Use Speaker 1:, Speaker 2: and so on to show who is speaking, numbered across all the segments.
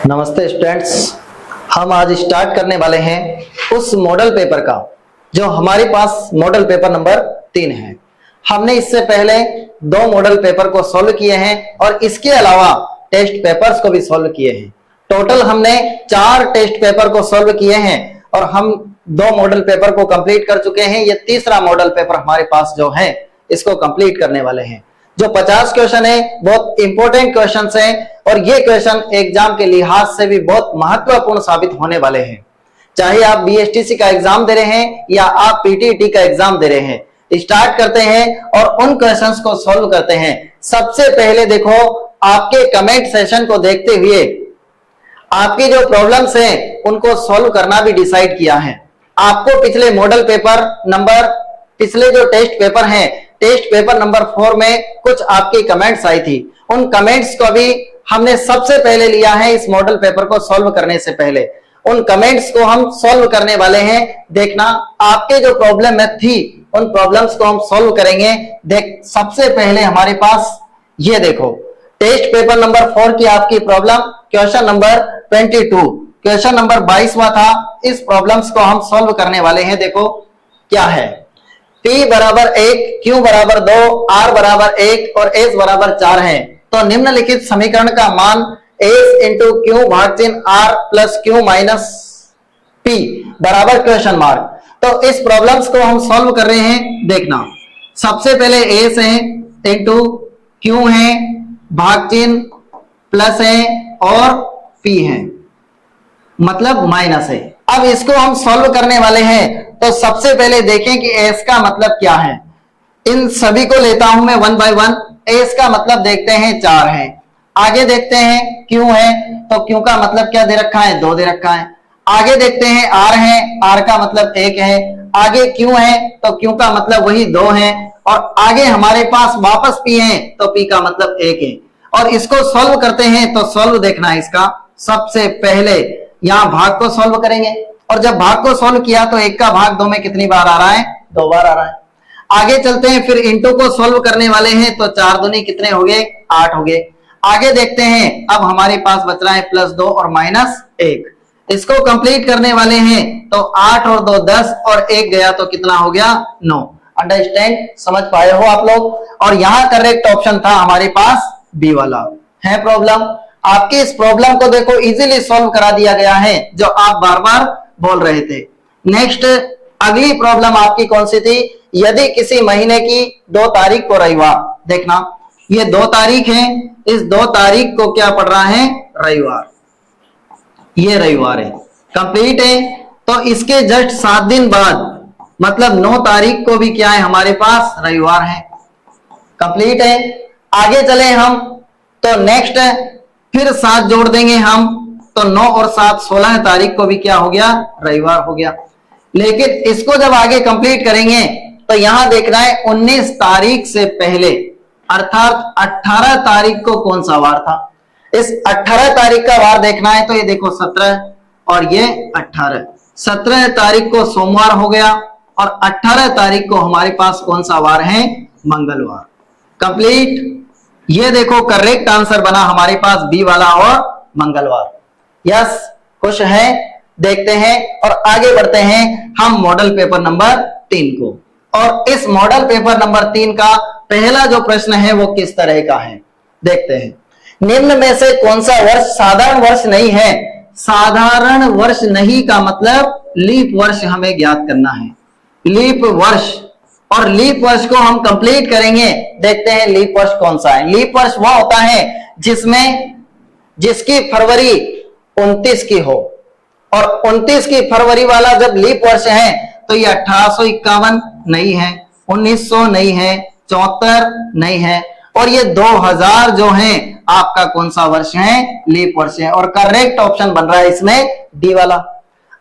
Speaker 1: नमस्ते स्टूडेंट्स, हम आज स्टार्ट करने वाले हैं उस मॉडल पेपर का जो हमारे पास मॉडल पेपर नंबर 3 है। हमने इससे पहले 2 मॉडल पेपर को सॉल्व किए हैं और इसके अलावा टेस्ट पेपर्स को भी सॉल्व किए हैं। टोटल हमने 4 टेस्ट पेपर को सॉल्व किए हैं और हम 2 मॉडल पेपर को कंप्लीट कर चुके हैं। ये तीसरा मॉडल पेपर हमारे पास जो है इसको कंप्लीट करने वाले हैं। जो 50 क्वेश्चन है बहुत इंपॉर्टेंट क्वेश्चंस हैं और ये क्वेश्चन एग्जाम के लिहाज से भी बहुत महत्वपूर्ण साबित होने वाले हैं। चाहे आप बीएसटीसी का एग्जाम दे रहे हैं या आप पीटीईटी का एग्जाम दे रहे हैं। स्टार्ट करते हैं और उन क्वेश्चंस को सॉल्व करते हैं। सबसे पहले देखो, आपके कमेंट सेशन को देखते हुए आपकी जो प्रॉब्लम्स हैं उनको सॉल्व करना भी डिसाइड किया है। आपको पिछले मॉडल पेपर नंबर, पिछले जो टेस्ट पेपर हैं, टेस्ट पेपर नंबर 4 में कुछ आपकी कमेंट्स आई थी। उन कमेंट्स को भी हमने सबसे पहले लिया है इस मॉडल पेपर को सॉल्व करने से पहले। उन कमेंट्स को हम सॉल्व करने वाले हैं। देखना, आपके जो प्रॉब्लम में थी उन प्रॉब्लम्स को हम सॉल्व करेंगे। देख, सबसे पहले हमारे पास ये देखो, टेस्ट पेपर नंबर 4 की आपकी problem question number 22, question number 22वां था। इस प्रॉब्लम्स को हम सॉल्व करने वाले हैं। देखो क्या है, P बराबर 1, Q बराबर 2, R बराबर 1 और S बराबर 4 है। तो निम्नलिखित समीकरण का मान S इंटू Q भाग R plus Q minus P बराबर क्वेश्चन मार्क। तो इस प्रॉब्लम्स को हम सॉल्व कर रहे हैं। देखना, सबसे पहले S है इंटू Q है भाग चिन्ह प्लस है और P है मतलब माइनस है। अब इसको हम सॉल्व करने वाले हैं। तो सबसे पहले देखें कि S का मतलब क्या है। इन सभी को लेता हूं मैं 1 बाय 1। S का मतलब देखते हैं 4 है। आगे देखते हैं Q है, तो Q का मतलब क्या दे रखा है, 2 दे रखा है। आगे देखते हैं R है, R का मतलब 1 है। आगे Q है तो Q का मतलब वही 2 है और आगे हमारे पास वापस P है तो P का मतलब 1 है। और इसको सॉल्व करते हैं। तो सॉल्व देखना है इसका। सबसे पहले यहां भाग को सॉल्व करेंगे और जब भाग को सॉल्व किया तो 1 का भाग 2 में कितनी बार आ रहा है, 2 बार आ रहा है। आगे चलते हैं, फिर इंटू को सॉल्व करने वाले हैं। तो 4 दूनी कितने हो गए, 8 हो गए। आगे देखते हैं, अब हमारे पास बच रहा है प्लस 2 और माइनस 1। इसको कंप्लीट करने वाले हैं। तो 8 और 2 10 और 1 गया तो कितना हो गया, 9। अंडरस्टैंड, समझ पाए हो आप लोग। और यहाँ करेक्ट ऑप्शन था हमारे पास बी वाला है। प्रॉब्लम आपकी इस प्रॉब्लम को देखो इजीली सॉल्व करा दिया गया है जो आप बार बार बोल रहे थे। नेक्स्ट, अगली प्रॉब्लम आपकी कौन सी थी, यदि किसी महीने की 2 तारीख को रविवार, देखना ये 2 तारीख है, इस 2 तारीख को क्या पड़ रहा है, रविवार। ये रविवार है, कंप्लीट है। तो इसके जस्ट 7 दिन बाद मतलब 9 तारीख को भी क्या है हमारे पास, रविवार है, कंप्लीट है। आगे चले हम तो नेक्स्ट फिर 7 जोड़ देंगे हम, तो 9 और 7 16 तारीख को भी क्या हो गया, रविवार हो गया। लेकिन इसको जब आगे कंप्लीट करेंगे तो यहां देखना है 19 तारीख से पहले अर्थात 18 तारीख को कौन सा वार था। इस 18 तारीख का वार देखना है। तो ये देखो 17 और ये 18, 17 तारीख को सोमवार हो गया और 18 तारीख को हमारे पास कौन सा वार है, मंगलवार। कंप्लीट। ये देखो करेक्ट आंसर बना हमारे पास बी वाला और मंगलवार। यस, खुश हैं। देखते हैं और आगे बढ़ते हैं हम मॉडल पेपर नंबर 3 को। और इस मॉडल पेपर नंबर 3 का पहला जो प्रश्न है वो किस तरह का है, देखते हैं। निम्न में से कौन सा वर्ष साधारण वर्ष नहीं है। साधारण वर्ष नहीं का मतलब लीप वर्ष हमें ज्ञात करना है। लीप वर्ष, और लीप वर्ष को हम कंप्लीट करेंगे। देखते हैं लीप वर्ष कौन सा है। लीप वर्ष वह होता है जिसकी फरवरी 29 की हो, और 29 की फरवरी वाला जब लीप वर्ष है तो ये 1851 नहीं है, 1900 नहीं है, 74 नहीं है, और ये 2000 जो है आपका कौन सा वर्ष है, लीप वर्ष है। और करेक्ट ऑप्शन बन रहा है इसमें डी वाला।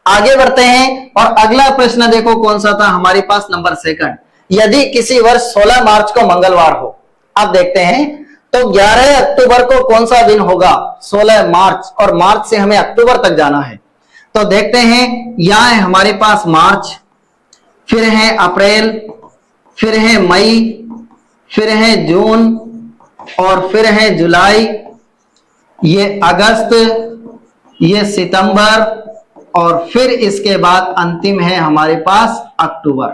Speaker 1: आगे बढ़ते हैं और अगला प्रश्न देखो कौन सा था हमारे पास, नंबर 2। यदि किसी वर्ष 16 मार्च को मंगलवार हो, अब देखते हैं तो 11 अक्टूबर को कौन सा दिन होगा, 16 मार्च, और मार्च से हमें अक्टूबर तक जाना है। तो देखते हैं, यहां है हमारे पास मार्च, फिर है अप्रैल, फिर है मई, फिर है जून और फिर है जुलाई, ये अगस्त, ये सितंबर, और फिर इसके बाद अंतिम है हमारे पास अक्टूबर।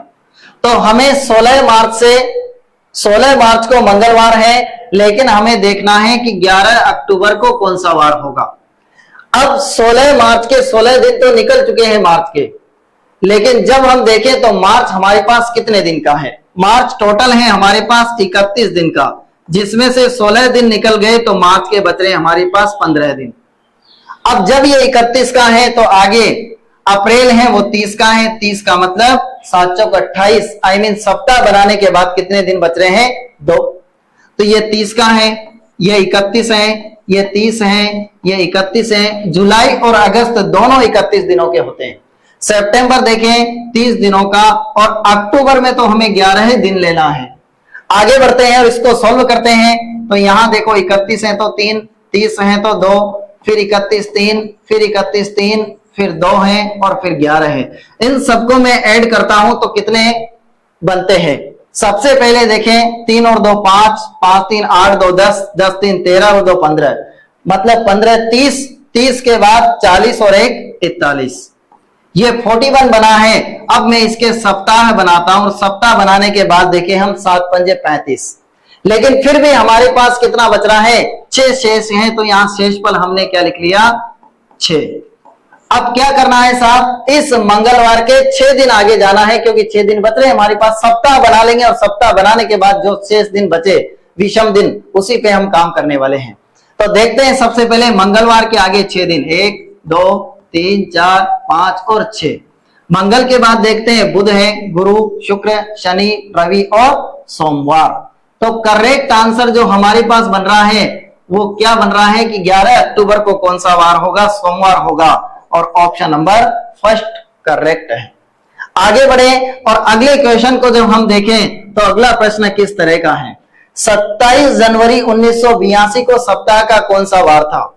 Speaker 1: तो हमें 16 मार्च को मंगलवार है, लेकिन हमें देखना है कि 11 अक्टूबर को कौन सा वार होगा। अब 16 मार्च के 16 दिन तो निकल चुके हैं मार्च के, लेकिन जब हम देखें तो मार्च हमारे पास कितने दिन का है। मार्च टोटल है हमारे पास 31 दिन का, जिसमें से 16 दिन निकल गए तो मार्च के बच रहे हमारे पास 15 दिन। अब जब ये 31 का है तो आगे अप्रैल है वो 30 का है, 30 का मतलब 7 चौक 28, आई मीन सप्ताह बनाने के बाद कितने दिन बच रहे हैं, 2। तो ये 30 का है, ये 31 है, ये 30 है, ये 31 है। जुलाई और अगस्त दोनों 31 दिनों के होते हैं। सितंबर देखें 30 दिनों का, और अक्टूबर में तो हमें 11 दिन लेना है। आगे बढ़ते हैं और इसको सॉल्व करते हैं। तो यहां देखो 31 है तो 3, 30 है तो 2, फिर 31 3, फिर 31 3, फिर 2 है और फिर 11 है। इन सबको मैं ऐड करता हूं तो कितने बनते हैं। सबसे पहले देखें 3 और 2 5, 5 3 8, 2 10, 10 3 13 और 2 15, मतलब 15 30, 30 के बाद 40 और 1 41, ये 41 बना है। अब मैं इसके सप्ताह बनाता हूं, सप्ताह बनाने के बाद देखें हम 7 पंजे 35, लेकिन फिर भी हमारे पास कितना बच रहा है, 6 शेष है। तो यहां शेषफल हमने क्या लिख लिया, 6। अब क्या करना है साहब, इस मंगलवार के 6 दिन आगे जाना है, क्योंकि 6 दिन बच रहे हैं हमारे पास। सप्ताह बना लेंगे और सप्ताह बनाने के बाद जो शेष दिन बचे विषम दिन, उसी पे हम काम करने वाले हैं। तो देखते हैं सबसे पहले मंगलवार के आगे 6 दिन, 1 2 3 4 5 और 6। मंगल के बाद देखते हैं बुध है, गुरु शुक्र शनि रवि और सोमवार। तो करेक्ट आंसर जो हमारे पास बन रहा है वो क्या बन रहा है कि 11 अक्टूबर को कौन सा वार होगा, सोमवार होगा, और ऑप्शन नंबर फर्स्ट करेक्ट है। आगे बढ़े और अगले क्वेश्चन को जब हम देखें तो अगला प्रश्न किस तरह का है। 27 जनवरी 1982 को सप्ताह का कौन सा वार था।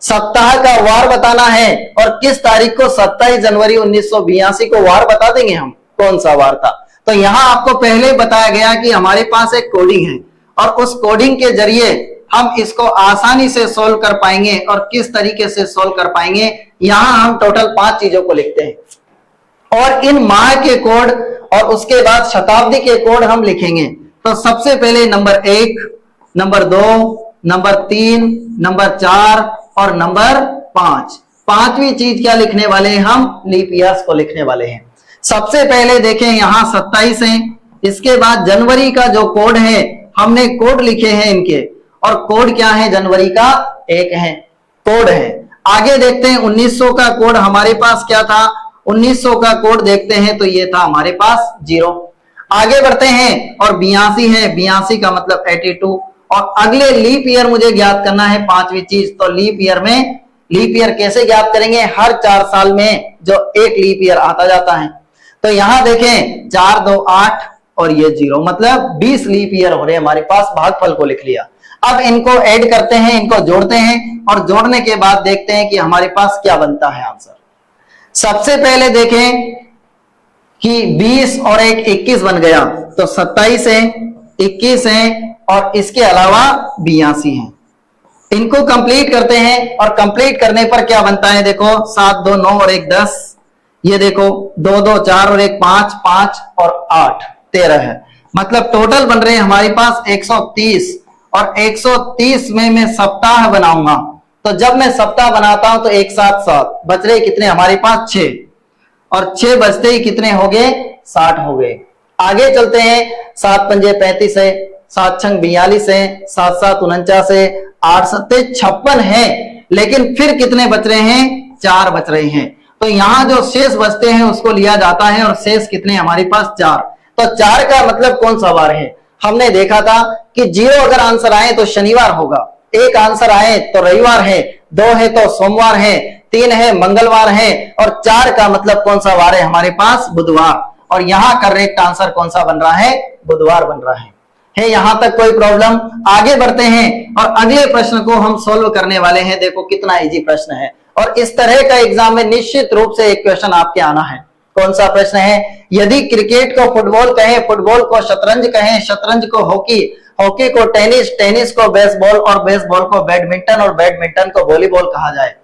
Speaker 1: सप्ताह का वार बताना है, और किस तारीख को 27 जनवरी 1982 को वार बता देंगे हम, कौन सा वार था। तो यहां आपको पहले बताया गया कि हमारे पास एक कोडिंग है, और उस कोडिंग के जरिए हम इसको आसानी से सोल्व कर पाएंगे। और किस तरीके से सोल्व कर पाएंगे, यहां हम टोटल 5 चीजों को लिखते हैं, और इन माह के कोड और उसके बाद शताब्दी के कोड हम लिखेंगे। तो सबसे पहले नंबर 1, नंबर 2, नंबर 3, नंबर 4 और नंबर 5। पांचवी चीज क्या लिखने वाले हैं हम, लीप ईयर्स को लिखने वाले हैं। सबसे पहले देखें यहां 27 है, इसके बाद जनवरी का जो कोड है हमने कोड लिखे हैं इनके, और कोड क्या है, जनवरी का 1 है कोड है। आगे देखते हैं 1900 का कोड हमारे पास क्या था, 1900 का कोड देखते हैं तो ये था हमारे पास 0। आगे बढ़ते हैं और 82 है, 82 का मतलब 82, और अगले लीप ईयर मुझे ज्ञात करना है, पांचवी चीज। तो लीप ईयर में, लीप ईयर कैसे ज्ञात करेंगे, हर 4 साल में जो एक लीप ईयर आता जाता है। तो यहां देखें 4 2 8 और ये 0, मतलब 20 लीप ईयर हो रहे हैं हमारे पास। भागफल को लिख लिया। अब इनको ऐड करते हैं, इनको जोड़ते हैं, और जोड़ने के बाद देखते हैं कि हमारे पास क्या बनता है आंसर। सबसे पहले देखें कि 20 और 1 21 बन गया, तो 27 है, 21 है, और इसके अलावा 82 है। इनको कंप्लीट करते हैं, और कंप्लीट करने पर क्या बनता है, देखो 7 2 9 और 1 10, ये देखो 2 2 4 और 1 5, 5 और 8 13 है, मतलब टोटल बन रहे हैं हमारे पास 130। और 130 में मैं सप्ताह बनाऊंगा, तो जब मैं सप्ताह बनाता हूं तो 1 7 7 बच रहे कितने हमारे पास 6, और 6 बचते ही कितने हो गए, 60 हो गए। आगे चलते हैं, 7 पंजे 35 है, 7 छंग 42 है, 7 7 49 है, 8 सत्ते 56 है, लेकिन फिर कितने बच रहे हैं, 4 बच रहे हैं। तो यहां जो शेष बचते हैं उसको लिया जाता है, और शेष कितने हमारे पास 4। तो 4 का मतलब कौन सा वार है, हमने देखा था कि 0 अगर आंसर आए तो शनिवार होगा, 1 आंसर आए तो रविवार है, 2 है तो सोमवार है, 3 है मंगलवार है, और 4 का मतलब कौन सा वार है हमारे पास, बुधवार। और यहां करेक्ट आंसर कौन सा बन रहा है, बुधवार बन रहा है यहां तक कोई प्रॉब्लम। आगे बढ़ते हैं और अगले प्रश्न को हम सोल्व करने वाले हैं। देखो कितना इजी प्रश्न है, और इस तरह का एग्जाम में निश्चित रूप से एक क्वेश्चन आपके आना है। कौन सा प्रश्न है, यदि क्रिकेट को फुटबॉल कहें, फुटबॉल को शतरंज कहें, शतरंज को हॉकी, हॉकी को टेनिस, टेनिस को बेसबॉल, और बेसबॉल को बैडमिंटन, और बैडमिंटन को वॉलीबॉल कहा जाए,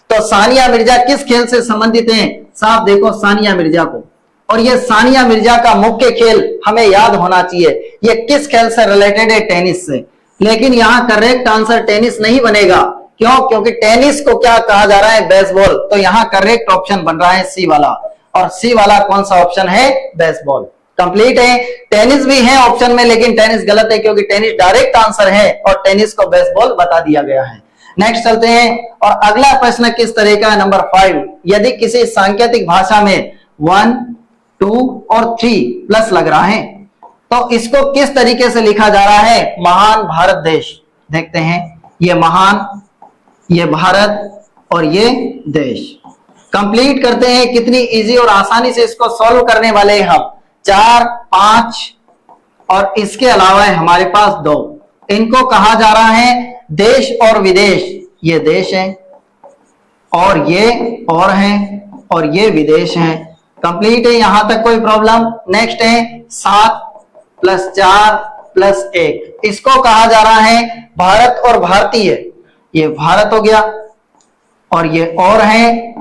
Speaker 1: तो सानिया मिर्जा किस खेल से संबंधित हैं? साहब देखो सानिया मिर्जा को, और ये सानिया मिर्जा का मुख्य खेल हमें याद होना चाहिए। ये किस खेल से रिलेटेड है? टेनिस से। लेकिन यहाँ करेक्ट आंसर टेनिस नहीं बनेगा। क्यों? क्योंकि टेनिस को क्या कहा जा रहा है? बेसबॉल। तो यहाँ करेक्ट ऑप्शन बन रहा है सी वाला, और सी वाला कौन सा ऑप्शन है? बेसबॉल। कंप्लीट है। टेनिस भी है ऑप्शन में, लेकिन टेनिस गलत है क्योंकि टेनिस डायरेक्ट आंसर है और टेनिस को बेसबॉल बता दिया गया है। नेक्स्ट चलते हैं, और अगला प्रश्न किस तरह का है? नंबर 5, यदि किसी सांकेतिक भाषा में 1, 2 और 3 प्लस लग रहा है तो इसको किस तरीके से लिखा जा रहा है? महान भारत देश। देखते हैं, ये महान, ये भारत और ये देश। कंप्लीट करते हैं। कितनी इजी और आसानी से इसको सॉल्व करने वाले हैं हम। 4, 5 और इसके अलावा है हमारे पास 2। इनको कहा जा रहा है देश और विदेश। ये देश है और ये और है और ये विदेश है। कंप्लीट है, यहां तक कोई प्रॉब्लम? नेक्स्ट है 7 + 4 + 1। इसको कहा जा रहा है भारत और भारतीय। ये भारत हो गया और ये और है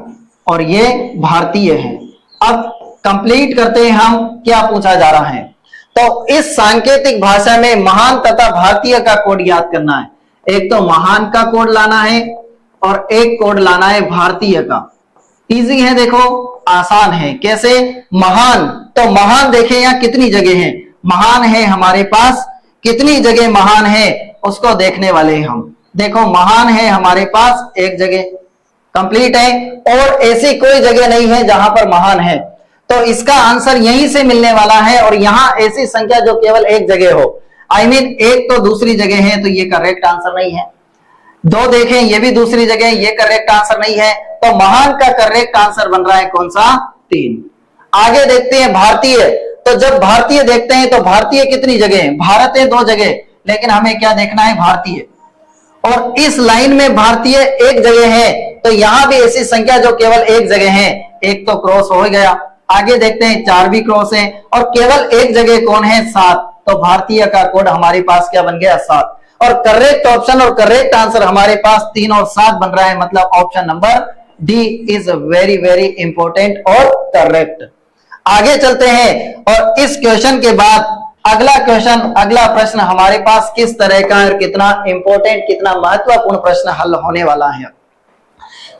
Speaker 1: और ये भारतीय है। अब कंप्लीट करते हैं हम। क्या पूछा जा रहा है? तो इस सांकेतिक भाषा में महान तथा भारतीय का कोड याद करना है। एक तो महान का कोड लाना है और एक कोड लाना है भारतीय का। इजी है, देखो आसान है। कैसे? महान, तो महान देखें यहाँ कितनी जगह है? महान है हमारे पास, कितनी जगह महान है उसको देखने वाले हैं हम। देखो महान है हमारे पास एक जगह, कंप्लीट है, और ऐसी कोई जगह नहीं है जहां पर महान है। तो इसका आंसर यहीं से मिलने वाला है, और यहां ऐसी संख्या जो केवल एक जगह हो, I mean, एक तो दूसरी जगह है, तो ये करेक्ट आंसर नहीं है। 2 देखें, ये भी दूसरी जगह, ये करेक्ट आंसर नहीं है। तो महान का करेक्ट आंसर बन रहा है कौन सा? 3। आगे देखते हैं भारतीय। तो जब भारतीय देखते हैं तो भारतीय कितनी जगह है? भारत है 2 जगह, लेकिन हमें क्या देखना है? भारतीय। और इस लाइन में भारतीय एक जगह है, तो यहां भी ऐसी संख्या जो केवल एक जगह है। एक तो क्रॉस हो गया। आगे देखते हैं 4 भी क्रॉस है, और केवल एक जगह कौन है? 7। तो भारतीय का कोड हमारे पास क्या बन गया? 7। और करेक्ट ऑप्शन और करेक्ट आंसर हमारे पास 3 और 7 बन रहा है। मतलब option number D is very very important और करेक्ट। आगे चलते हैं, और इस क्वेश्चन के बाद अगला क्वेश्चन, अगला प्रश्न हमारे पास किस तरह का है, कितना इंपॉर्टेंट, कितना महत्वपूर्ण प्रश्न हल होने वाला है।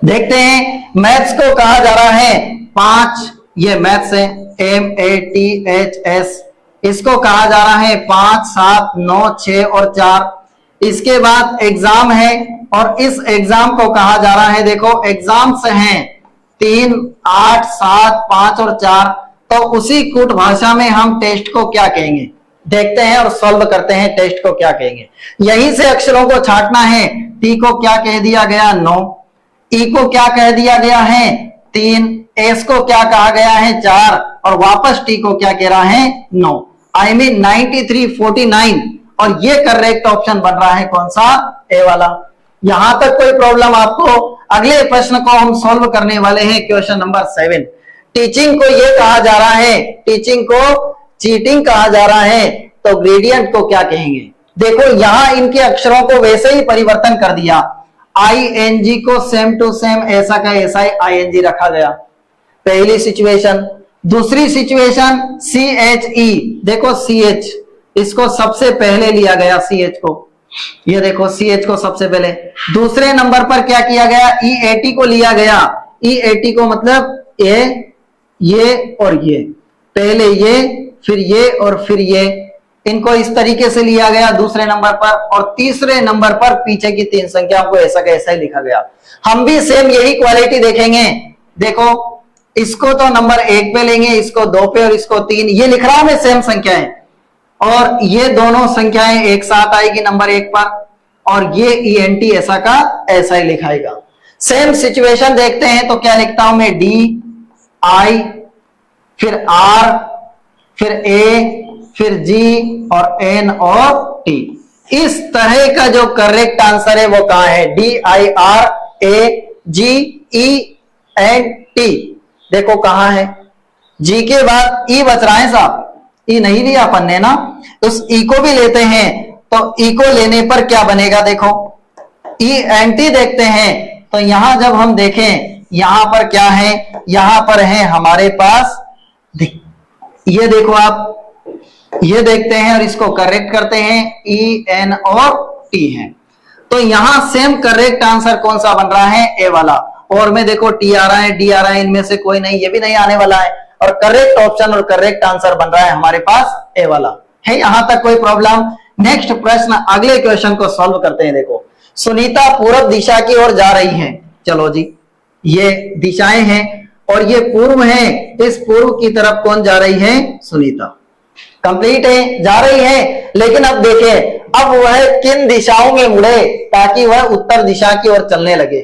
Speaker 1: देखते हैं। मैथ्स को कहा जा रहा है 5, ये मैथ्स है, MATHS। इसको कहा जा रहा है 5, 7, 9, 6 और 4। इसके बाद एग्जाम है, और इस एग्जाम को कहा जा रहा है, देखो एग्जाम्स हैं 3, 8, 7, 5 और 4। तो उसी कूट भाषा में हम टेस्ट को क्या कहेंगे? देखते हैं और सॉल्व करते हैं टेस्ट को क्या कहेंगे। यहीं से अक्षरों को छांटना है। टी को क्या कह दिया गया? 9। ई को क्या कह दिया गया है? 3। एस को क्या कहा गया है? 4। और वापस टी को क्या कह रहा है? 9। I mean 93, 49। और ये करेक्ट ऑप्शन बन रहा है कौन सा? ए वाला। यहां तक कोई प्रॉब्लम आपको? अगले प्रश्न को हम सॉल्व करने वाले हैं, क्वेश्चन नंबर 7। टीचिंग को ये कहा जा रहा है, टीचिंग को चीटिंग कहा जा रहा है, तो ग्रेडियंट को क्या कहेंगे? देखो यहां इनके अक्षरों को वैसे ही परिवर्तन कर दिया। ING को सेम टू सेम ऐसा का ऐसा ही ING रखा गया, पहली सिचुएशन। दूसरी सिचुएशन CHE, देखो CH, इसको सबसे पहले लिया गया CH को। ये देखो CH को सबसे पहले। दूसरे नंबर पर क्या किया गया? EAT को लिया गया। EAT को मतलब ये और ये, पहले ये, फिर ये और फिर ये, इनको इस तरीके से लिया गया दूसरे नंबर पर। और तीसरे नंबर पर पीछे की 3 संख्याओं को ऐसा कैसा ही लिखा गया। हम भी सेम यही क्वालिटी देखेंगे। देखो इसको तो नंबर 1 पे लेंगे, इसको 2 पे और इसको 3। ये लिख रहा हूं मैं सेम संख्याएं, और ये दोनों संख्याएं एक साथ आएगी नंबर 1 पर, और ये ENT ऐसा का ऐसा ही लिखाएगा। सेम सिचुएशन देखते हैं तो क्या लिखता हूं मैं? D, I, फिर R, फिर A, फिर G और N और T। इस तरह का जो करेक्ट आंसर है वो कहां है? D, I, R, A, G, E and T। देखो कहां है? G के बाद E बच रहा है साहब, E नहीं लिया अपन ने ना, उस E को भी लेते हैं। तो E को लेने पर क्या बनेगा? देखो ENT देखते हैं। तो यहां जब हम देखें यहां पर क्या है, यहां पर है हमारे पास, ये देखो आप ये देखते हैं और इसको करेक्ट करते हैं, ई एन और टी है। तो यहां सेम करेक्ट आंसर कौन सा बन रहा है, ए वाला। और में देखो टी आ रहा है, डी आ रहा है, इनमें से कोई नहीं, ये भी नहीं आने वाला है। और करेक्ट ऑप्शन और करेक्ट आंसर बन रहा है हमारे पास ए वाला है। यहां तक कोई प्रॉब्लम? नेक्स्ट प्रश्न, अगले क्वेश्चन को सॉल्व करते हैं। देखो, सुनीता पूर्व दिशा की ओर जा रही है। चलो जी, ये दिशाएं हैं और ये पूर्व है। इस पूर्व की तरफ कौन जा रही है, सुनीता। कंप्लीट है, जा रही है। लेकिन अब देखें, अब वह किन दिशाओं में मुड़े ताकि वह उत्तर दिशा की ओर चलने लगे।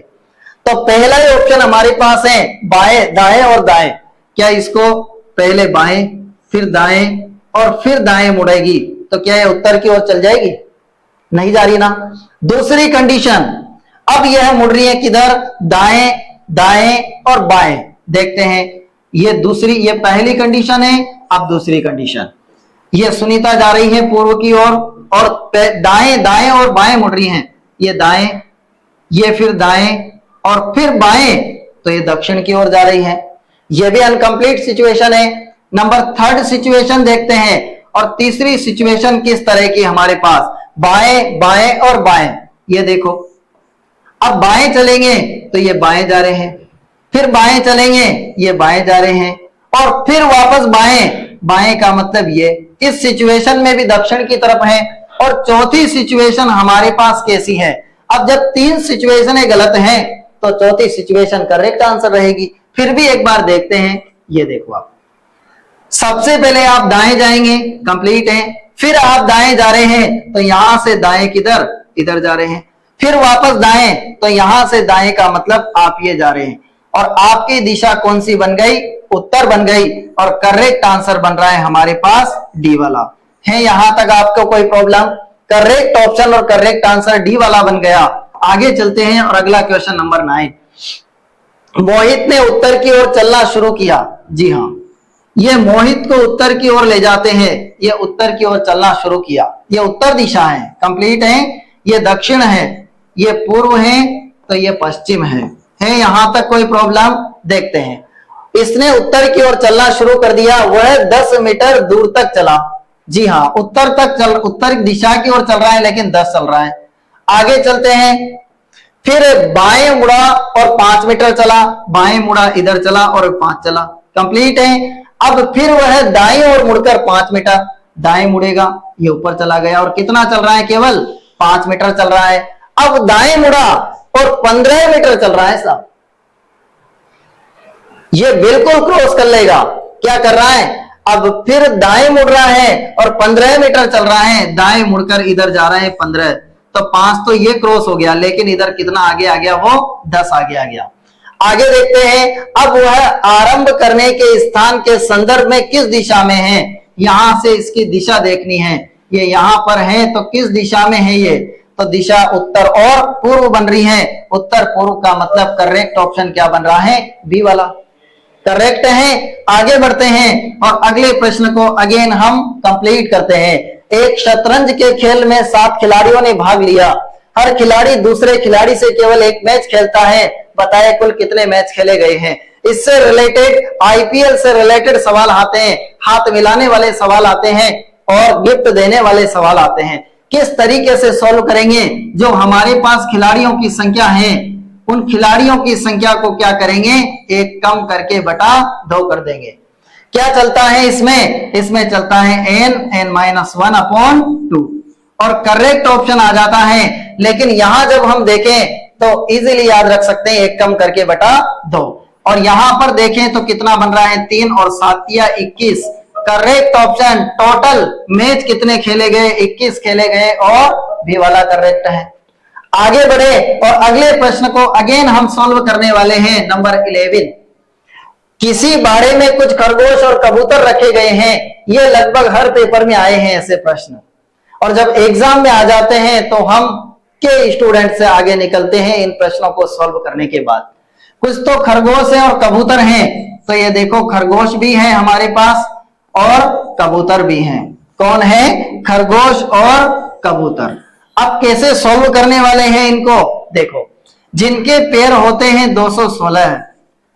Speaker 1: तो पहला ही ऑप्शन हमारे पास है बाएं, दाएं और दाएं। क्या इसको पहले बाएं फिर दाएं और फिर दाएं मुड़ेगी तो क्या यह उत्तर की ओर चल जाएगी? नहीं जा रही ना। दूसरी कंडीशन, अब यह मुड़ रही है किधर, दाएं, दाएं और बाएं। देखते हैं, ये दूसरी, ये पहली कंडीशन है। अब दूसरी कंडीशन, ये सुनीता जा रही है पूर्व की ओर और दाएं, दाएं और बाएं मुड़ रही हैं। ये दाएं, ये फिर दाएं और फिर बाएं, तो ये दक्षिण की ओर जा रही है। ये भी अनकंप्लीट सिचुएशन है। नंबर थर्ड सिचुएशन देखते हैं। और तीसरी सिचुएशन किस तरह की हमारे पास, बाएं, बाएं और बाएं। ये देखो, अब बाएं चलेंगे तो ये बाएं जा रहे हैं, फिर बाएं चलेंगे ये बाएं जा रहे हैं और फिर वापस बाएं। बाएं का मतलब ये इस सिचुएशन में भी दक्षिण की तरफ है। और चौथी सिचुएशन हमारे पास कैसी है? अब जब तीन सिचुएशन गलत हैं तो चौथी सिचुएशन करेक्ट आंसर रहेगी। फिर भी एक बार देखते हैं। ये देखो, आप सबसे पहले आप दाएं जाएंगे, कंप्लीट है। फिर आप दाएं जा रहे हैं तो यहां से दाएं किधर, इधर जा रहे हैं। फिर वापस दाएं तो यहां से दाएं का मतलब आप ये जा रहे हैं। और आपकी दिशा कौन सी बन गई, उत्तर बन गई। और करेक्ट आंसर बन रहा है हमारे पास डी वाला है। यहां तक आपको कोई प्रॉब्लम? करेक्ट ऑप्शन और करेक्ट आंसर डी वाला बन गया। आगे चलते हैं और अगला क्वेश्चन नंबर 9। मोहित ने उत्तर की ओर चलना शुरू किया। जी हाँ, ये मोहित को उत्तर की ओर ले जाते हैं। ये उत्तर की ओर चलना शुरू किया। ये उत्तर दिशा है, कंप्लीट है। ये दक्षिण है, ये पूर्व है, तो ये पश्चिम है। यहां तक कोई प्रॉब्लम? देखते हैं। इसने उत्तर की ओर चलना शुरू कर दिया। वह 10 मीटर दूर तक चला। जी हाँ, उत्तर दिशा की ओर चल रहा है लेकिन 10 चल रहा है। आगे चलते हैं। फिर बाएं मुड़ा और 5 मीटर चला। बाएं मुड़ा, इधर चला और 5 चला। कंप्लीट है। अब फिर वह दाएं ओर मुड़कर 5 मीटर दाएं मुड़ेगा। ये ऊपर चला गया और कितना चल रहा है, केवल 5 मीटर चल रहा है। अब दाएं मुड़ा और 15 मीटर चल रहा है साहब। ये बिल्कुल क्रॉस कर लेगा। क्या कर रहा है, अब फिर दाएं मुड़ रहा है और 15 मीटर चल रहा है। दाएं मुड़कर इधर जा रहा है 15, तो 5 तो ये क्रॉस हो गया, लेकिन इधर कितना आगे आ गया, वो 10 आगे आ गया। आगे देखते हैं। अब वह आरंभ करने के स्थान के संदर्भ में किस दिशा में है, यहां से इसकी दिशा देखनी है। ये यहां पर है तो किस दिशा में है, ये तो दिशा उत्तर और पूर्व बन रही है। उत्तर पूर्व का मतलब करेक्ट ऑप्शन क्या बन रहा है, बी वाला करेक्ट है। आगे बढ़ते हैं और अगले प्रश्न को अगेन हम कंप्लीट करते हैं। एक शतरंज के खेल में 7 खिलाड़ियों ने भाग लिया। हर खिलाड़ी दूसरे खिलाड़ी से केवल एक मैच खेलता है। बताए कुल कितने मैच खेले गए हैं। इससे रिलेटेड, आईपीएल से रिलेटेड सवाल आते हैं, हाथ मिलाने वाले सवाल आते हैं और गिफ्ट देने वाले सवाल आते हैं। किस तरीके से सॉल्व करेंगे? जो हमारे पास खिलाड़ियों की संख्या है, उन खिलाड़ियों की संख्या को क्या करेंगे, एक कम करके बटा 2 कर देंगे। क्या चलता है इसमें? इसमें चलता है n-1/2 और करेक्ट ऑप्शन आ जाता है। लेकिन यहां जब हम देखें तो इजीली याद रख सकते हैं, एक कम करके बटा 2। और यहां पर देखें तो कितना बन रहा है, 3 और 7 या 21। Correct option. टोटल मैच कितने खेले गए, 21 खेले गए और बी वाला करेक्ट है। आगे बढ़े और अगले प्रश्न को अगेन हम सॉल्व करने वाले हैं। नंबर 11। किसी बाड़े में कुछ खरगोश और कबूतर रखे गए हैं। ये लगभग हर पेपर में आए हैं ऐसे प्रश्न, और जब एग्जाम में आ जाते हैं तो हम के स्टूडेंट से आगे निकलते हैं इन प्रश्नों को सॉल्व करने के बाद। कुछ तो खरगोश है और कबूतर हैं, तो ये देखो खरगोश भी है हमारे पास और कबूतर भी हैं। कौन है, खरगोश और कबूतर। अब कैसे सॉल्व करने वाले हैं इनको, देखो जिनके पेयर होते हैं 216,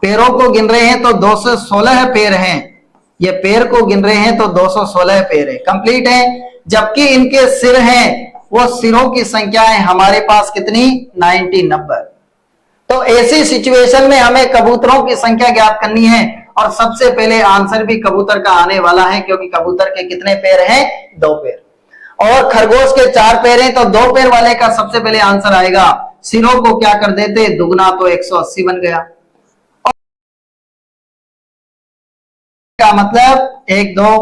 Speaker 1: पेयरों को गिन रहे हैं तो 216 पेयर हैं, ये पेयर को गिन रहे हैं तो 216 पेयर है, कंप्लीट है। जबकि इनके सिर हैं, वो सिरों की संख्या है हमारे पास कितनी, 90। तो ऐसी सिचुएशन में हमें कबूतरों की संख्या ज्ञात करनी है और सबसे पहले आंसर भी कबूतर का आने वाला है, क्योंकि कबूतर के कितने पैर हैं, 2 पैर, और खरगोश के 4 पैर हैं, तो 2 पैर वाले का सबसे पहले आंसर आएगा। सिरों को क्या कर देते, दुगना, तो 180 बन गया। का मतलब 1 2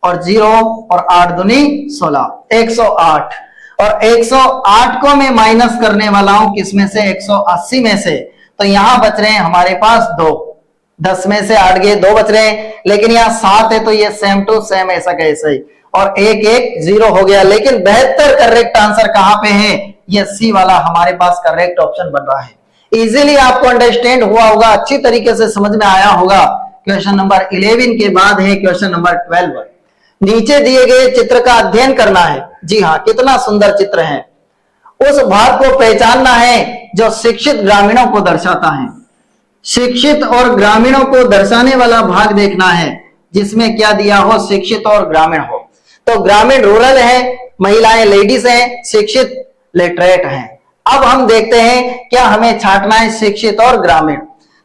Speaker 1: और 0 और 8 दूनी 16, 108। और 108 को मैं माइनस करने वाला हूं किसमें से, 180 में से, तो यहां बच रहे हैं हमारे पास 2, 10 में से 8 गए, 2 बच रहे हैं, लेकिन यहाँ 7 है तो ये सेम टू सेम ऐसा कैसे ही, और 1 1 0 हो गया। लेकिन बेहतर करेक्ट आंसर कहां पे है, ये सी वाला हमारे पास करेक्ट ऑप्शन बन रहा है। इजीली आपको अंडरस्टैंड हुआ होगा, अच्छी तरीके से समझ में आया होगा। क्वेश्चन नंबर 11 के बाद है क्वेश्चन नंबर 12। नीचे दिए गए चित्र का अध्ययन करना है। जी हाँ, कितना सुंदर चित्र है। उस भाग को पहचानना है जो शिक्षित ग्रामीणों को दर्शाता है। शिक्षित और ग्रामीणों को दर्शाने वाला भाग देखना है, जिसमें क्या दिया हो, शिक्षित और ग्रामीण हो। तो ग्रामीण रूरल है, महिलाएं लेडीज हैं, शिक्षित लिटरेट हैं। अब हम देखते हैं क्या हमें छांटना है, शिक्षित और ग्रामीण।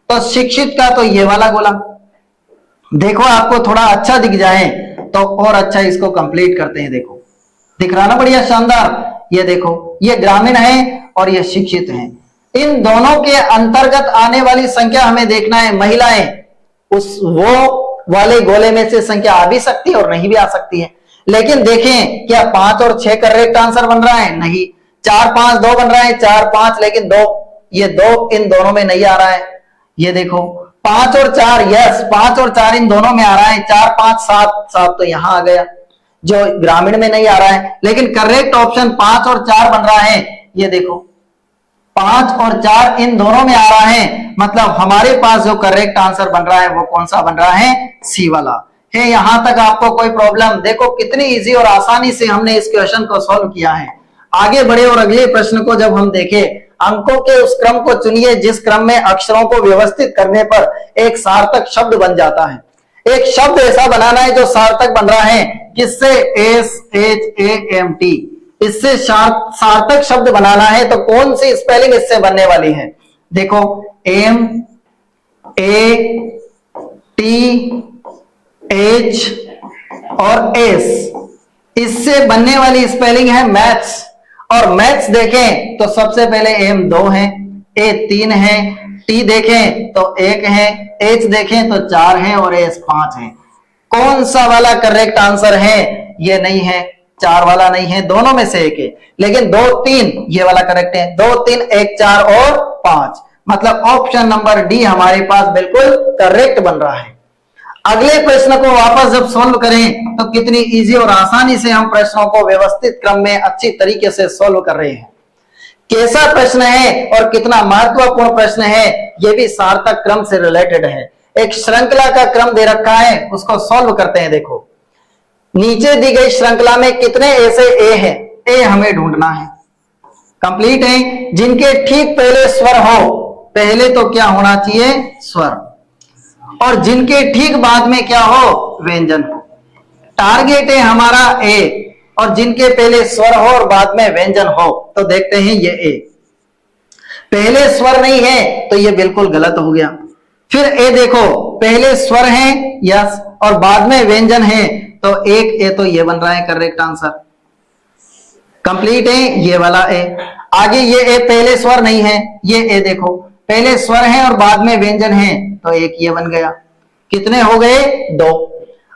Speaker 1: तो शिक्षित का तो ये वाला गोला देखो, आपको थोड़ा अच्छा दिख जाए तो और अच्छा इसको कंप्लीट करते हैं। देखो दिख रहा ना, बढ़िया शानदार। ये देखो, ये ग्रामीण है और ये शिक्षित हैं। इन दोनों के अंतर्गत आने वाली संख्या हमें देखना है। महिलाएं उस वो वाले गोले में से संख्या आ भी सकती है और नहीं भी आ सकती है। लेकिन देखें क्या 5 और 6 करेक्ट आंसर बन रहा है, नहीं। 4 5 2 बन रहा है, 4 5, लेकिन 2, ये 2 इन दोनों में नहीं आ रहा है। ये देखो 5 और 4, यस 5 और 4 इन दोनों में आ रहा है। 4 5 7 7 तो यहां आ गया, जो ग्रामीण में नहीं आ रहा है। लेकिन करेक्ट ऑप्शन 5 और 4 बन रहा है। ये देखो 5 और 4 इन दोनों में आ रहा है, मतलब हमारे पास जो करेक्ट आंसर बन रहा है वो कौन सा बन रहा है, सी वाला है। यहां तक आपको कोई प्रॉब्लम, देखो कितनी इजी और आसानी से हमने इस क्वेश्चन को सॉल्व किया है। आगे बढ़े और अगले प्रश्न को जब हम देखें, अंकों के उस क्रम को चुनिए जिस क्रम में अक्षरों को व्यवस्थित करने पर एक सार्थक शब्द बन जाता है। एक शब्द ऐसा बनाना है जो सार्थक बन रहा है, किससे, SHAMT, इससे सार्थक शब्द बनाना है। तो कौन सी स्पेलिंग इससे बनने वाली है, देखो MATH और S, इससे बनने वाली स्पेलिंग है मैथ्स। और मैथ्स देखें तो सबसे पहले M 2 है, A 3 है, T देखें तो 1 है, H देखें तो 4 है और S 5 है। कौन सा वाला करेक्ट आंसर है, ये नहीं है, 4 वाला नहीं है, दोनों में से एक है। लेकिन 2 3 ये वाला करेक्ट है, 2 3 1 4 और 5, मतलब ऑप्शन नंबर डी हमारे पास बिल्कुल करेक्ट बन रहा है। अगले प्रश्न को वापस जब सॉल्व करें तो कितनी इजी और आसानी से हम प्रश्नों को व्यवस्थित क्रम में अच्छी तरीके से सॉल्व कर रहे हैं। कैसा प्रश्न है और कितना महत्वपूर्ण प्रश्न है, यह भी सार्थक क्रम से रिलेटेड है। एक श्रृंखला का क्रम दे रखा है, उसको सॉल्व करते हैं। देखो नीचे दी गई श्रृंखला में कितने ऐसे ए हैं, ए हमें ढूंढना है। कंप्लीट है, जिनके ठीक पहले स्वर हो, पहले तो क्या होना चाहिए, स्वर, और जिनके ठीक बाद में क्या हो, व्यंजन हो। टारगेट है हमारा ए, और जिनके पहले स्वर हो और बाद में व्यंजन हो। तो देखते हैं ये ए, पहले स्वर नहीं है तो ये बिल्कुल गलत हो गया। फिर ए देखो, पहले स्वर है यस, और बाद में व्यंजन है, तो एक ए तो ये बन रहा है करेक्ट आंसर। कंप्लीट है ये वाला ए। आगे ये ए पहले स्वर नहीं है, ये ए देखो पहले स्वर है और बाद में व्यंजन है, तो एक ये बन गया। कितने हो गए, 2।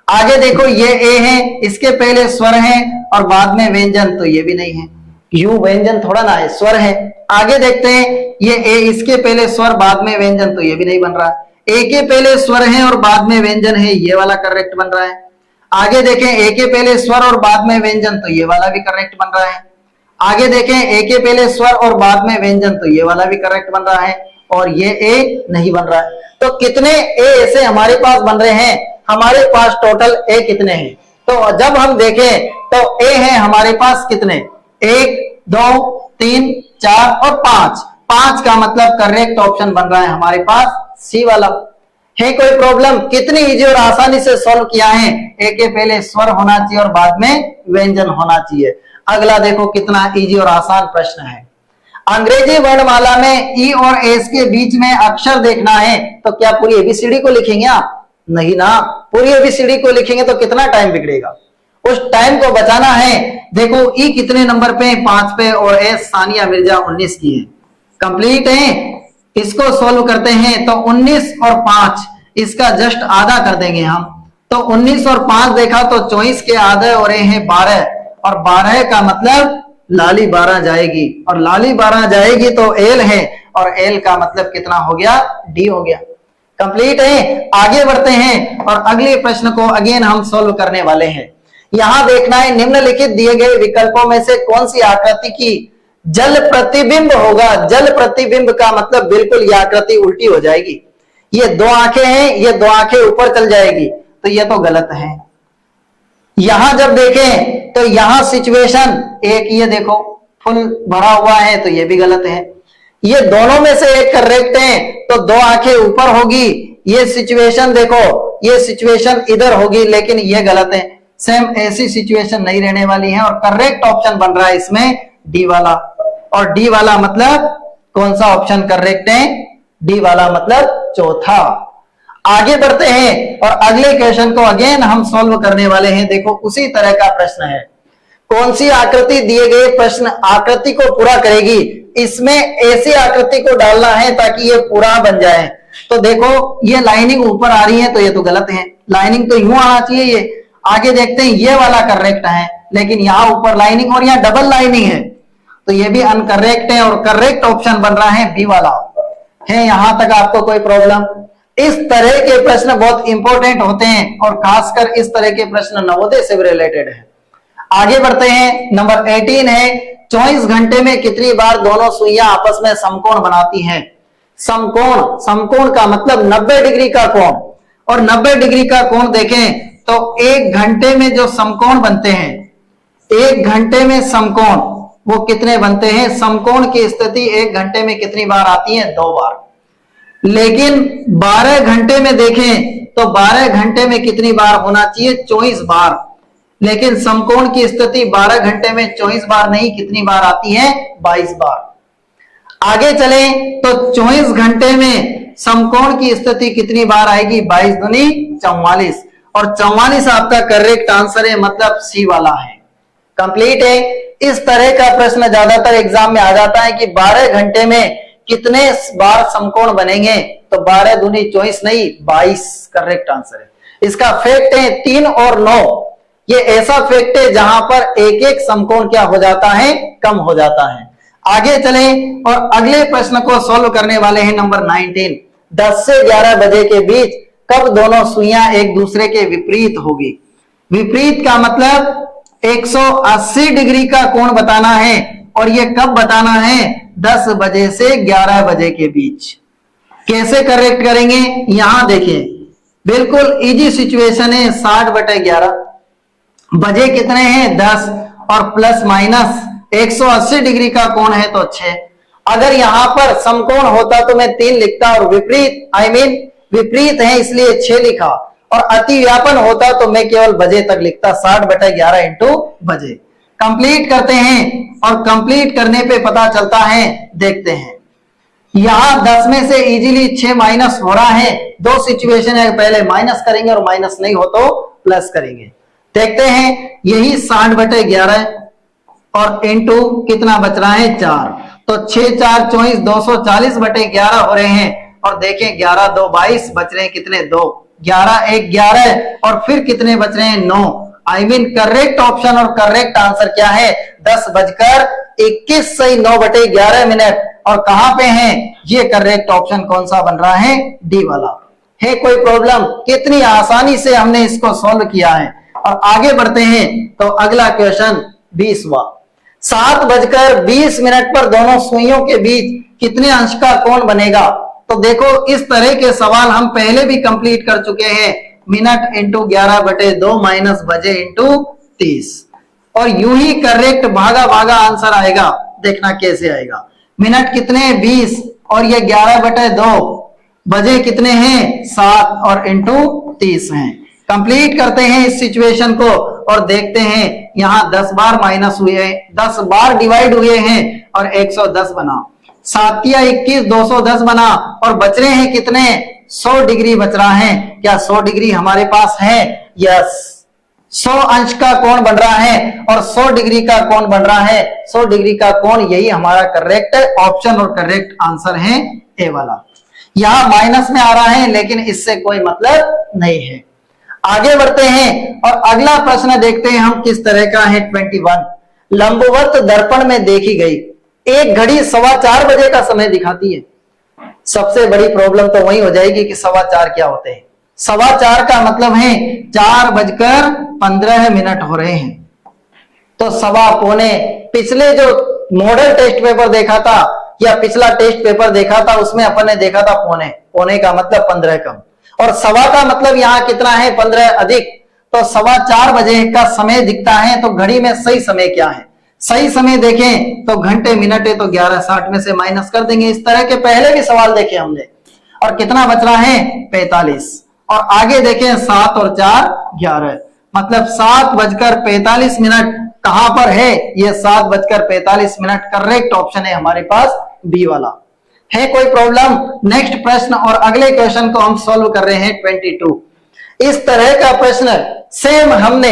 Speaker 1: आगे देखो ये ए है, इसके पहले स्वर है और बाद में व्यंजन, तो ये भी नहीं है। यू व्यंजन थोड़ा ना है, स्वर है। आगे देखते हैं ये ए, इसके पहले स्वर बाद में व्यंजन, तो ये भी नहीं बन रहा है। ए के पहले स्वर है और बाद में व्यंजन है, ये वाला करेक्ट बन रहा है। आगे देखें ए के पहले स्वर और बाद में व्यंजन, तो ये वाला भी करेक्ट बन रहा है। आगे देखें ए के पहले स्वर और बाद में व्यंजन, तो ये वाला भी करेक्ट बन रहा है, और ये ए नहीं बन रहा है। तो कितने ए ऐसे हमारे पास बन रहे हैं, हमारे पास टोटल ए कितने हैं, तो जब हम देखें तो ए है हमारे पास कितने, 1 2 3 4 और 5, 5 का मतलब करेक्ट ऑप्शन बन रहा है हमारे पास सी वाला। है कोई प्रॉब्लम? कितनी इजी और आसानी से सॉल्व किया है। ए के पहले स्वर होना चाहिए और बाद में व्यंजन होना चाहिए। अगला देखो कितना इजी और आसान प्रश्न है। अंग्रेजी वर्णमाला में ई और एस के बीच में अक्षर देखना है, तो क्या पूरी एबीसीडी को लिखेंगे आप? नहीं ना, पूरी एबीसीडी को लिखेंगे तो कितना टाइम बिगड़ेगा, उस टाइम को बचाना है। देखो ई कितने नंबर पे? 5 पे, और एस सानिया मिर्जा 19 की है। कंप्लीट है। इसको सॉल्व करते हैं तो 19 और 5 इसका जस्ट आधा कर देंगे हम, तो 19 और 5 देखा तो 24 के आधे और ये है 12, और 12 का मतलब लाली 12 जाएगी, और लाली 12 जाएगी तो एल है, और एल का मतलब कितना हो गया? डी हो गया। कंप्लीट है। आगे बढ़ते हैं और अगले प्रश्न को अगेन हम सॉल्व करने वाले हैं। यहां देखना है निम्नलिखित दिए गए विकल्पों में से कौन सी आकृति की जल प्रतिबिंब होगा। जल प्रतिबिंब का मतलब बिल्कुल ये आकृति उल्टी हो जाएगी। ये 2 आंखें हैं, ये 2 आंखें ऊपर चल जाएगी, तो ये तो गलत है। यहां जब देखें तो यहां सिचुएशन एक, ये देखो फुल भरा हुआ है, तो ये भी गलत है। ये दोनों में से एक करेक्ट है, तो 2 आंखें ऊपर होगी। ये सिचुएशन देखो, ये सिचुएशन इधर होगी, लेकिन ये गलत है। सेम ऐसी सिचुएशन नहीं रहने वाली है, और करेक्ट ऑप्शन बन रहा है इसमें डी वाला। और डी वाला मतलब कौन सा ऑप्शन करेक्ट है? डी वाला मतलब चौथा। आगे बढ़ते हैं और अगले क्वेश्चन को अगेन हम सॉल्व करने वाले हैं। देखो उसी तरह का प्रश्न है। कौन सी आकृति दिए गए प्रश्न आकृति को पूरा करेगी? इसमें ऐसी आकृति को डालना है ताकि ये पूरा बन जाए। तो देखो ये लाइनिंग ऊपर आ रही है, तो ये तो गलत है। लाइनिंग तो यूं आना चाहिए ये। आगे देखते हैं, ये वाला करेक्ट है, लेकिन यहाँ ऊपर लाइनिंग और यहाँ डबल लाइनिंग है, तो ये भी अनकरेक्ट है, और करेक्ट ऑप्शन बन रहा है बी वाला। है यहां तक आपको कोई प्रॉब्लम? इस तरह के प्रश्न बहुत इंपॉर्टेंट होते हैं, और खासकर इस तरह के प्रश्न नवोदय से रिलेटेड है। आगे बढ़ते हैं। नंबर 18 है, 24 घंटे में कितनी बार दोनों सुइयां आपस में समकोण बनाती हैं? समकोण, समकोण का मतलब 90 डिग्री का कोण, और 90 डिग्री का कोण देखें तो 1 घंटे में जो समकोण बनते हैं, 1 घंटे में समकोण वो कितने बनते हैं? समकोण की स्थिति 1 घंटे में कितनी बार आती है? 2 बार। लेकिन 12 घंटे में देखें तो 12 घंटे में कितनी बार होना चाहिए? 24 बार। लेकिन समकोण की स्थिति 12 घंटे में 24 बार नहीं, कितनी बार आती है? 22 बार। आगे चलें तो 24 घंटे में समकोण की स्थिति कितनी बार आएगी? 22 दूनी 44, और 44 आपका करेक्ट आंसर है, मतलब सी वाला है। कंप्लीट है। इस तरह का प्रश्न ज्यादातर एग्जाम में आ जाता है कि 12 घंटे में कितने बार समकोण बनेंगे, तो 12 दूनी 24 नहीं, 22 करेक्ट आंसर है। इसका फैक्ट है 3 और 9। ये ऐसा फैक्ट है जहां पर एक एक समकोण क्या हो जाता है? कम हो जाता है। आगे चलें और अगले प्रश्न को सॉल्व करने वाले हैं। नंबर 19, 10 से 11 बजे के बीच कब दोनों सुइयां एक दूसरे के विपरीत होगी? विपरीत का मतलब 180 डिग्री का कोण बताना है, और ये कब बताना है? 10 बजे से 11 बजे के बीच। कैसे करेक्ट करेंगे? यहां देखिए, बिल्कुल इजी सिचुएशन है। 60/11, बजे कितने हैं? 10, और प्लस माइनस 180 डिग्री का कोण है तो 6। अगर यहां पर समकोण होता तो मैं 3 लिखता, और विपरीत विपरीत है इसलिए 6 लिखा, और अति व्यापन होता तो मैं केवल बजे तक लिखता, 60/11 इंटू बजे। कंप्लीट करते हैं, और कंप्लीट करने पे पता चलता है। देखते हैं यहां 10 में से इजीली 6 माइनस हो रहा है। 2 सिचुएशन है, पहले माइनस करेंगे और माइनस नहीं हो तो प्लस करेंगे। देखते हैं, यही 60/11 और इंटू कितना बच रहा है? 4, तो 6 4 24, 240/11 हो रहे हैं। और देखें 11 2 22 बच रहे हैं कितने? 2, 11 1 11, और फिर कितने बच रहे हैं? 9। आई मीन करेक्ट ऑप्शन और करेक्ट आंसर क्या है? 10:21 सही 9/11 मिनट। और कहां पे है ये करेक्ट ऑप्शन? कौन सा बन रहा है? डी वाला। है कोई प्रॉब्लम? कितनी आसानी से हमने इसको सॉल्व किया है। और आगे बढ़ते हैं तो अगला क्वेश्चन 20वां। 7:20 पर दोनों सुइयों के बीच कितने अंश का कोण बनेगा? तो देखो इस तरह के सवाल हम पहले भी कंप्लीट कर चुके हैं। मिनट इंटू 11/2 माइनस बजे इंटू 30, और यूं ही करेक्ट भागा भागा आंसर आएगा। देखना कैसे आएगा। मिनट कितने 20 और ये 11/2, बजे कितने हैं 7 और इंटू 30 हैं। कंप्लीट करते हैं इस सिचुएशन को और देखते हैं यहां 10 बार माइनस हुए, 10 बार डिवाइड हुए हैं और 110 बना, 7 या 21 210 बना और बच रहे हैं कितने 100 डिग्री बच रहा है। क्या 100 डिग्री हमारे पास है? यस, 100 अंश का कोण बन रहा है और 100 डिग्री का कोण बन रहा है। 100 डिग्री का कोण, यही हमारा करेक्ट ऑप्शन और करेक्ट आंसर है ए वाला। यहां माइनस में आ रहा है लेकिन इससे कोई मतलब नहीं है। आगे बढ़ते हैं और अगला प्रश्न देखते हैं हम किस तरह का है। 21 लंबवत दर्पण में देखी गई एक घड़ी 4:15 बजे का समय दिखाती है। सबसे बड़ी प्रॉब्लम तो वही हो जाएगी कि 4:15 क्या होते हैं। 4:15 का मतलब है 4:15 हो रहे हैं। तो 4:15, पिछले जो मॉडल टेस्ट पेपर देखा था या पिछला टेस्ट पेपर देखा था उसमें अपन ने देखा था पौने, पौने का मतलब 15 कम और 1.25 का मतलब यहाँ कितना है 15 अधिक। तो 4:15 बजे का समय दिखता है। तो घड़ी में सही समय क्या है? सही समय देखें तो घंटे मिनट है तो 11:60 में से माइनस कर देंगे। इस तरह के पहले भी सवाल देखे हमने और कितना बच रहा है 45। और आगे देखें 7 और 4 11, मतलब 7:45 कहां पर है? ये 7:45 करेक्ट ऑप्शन है हमारे पास बी वाला। है कोई प्रॉब्लम? नेक्स्ट प्रश्न और अगले क्वेश्चन को हम सॉल्व कर रहे हैं 22। इस तरह का प्रश्न सेम हमने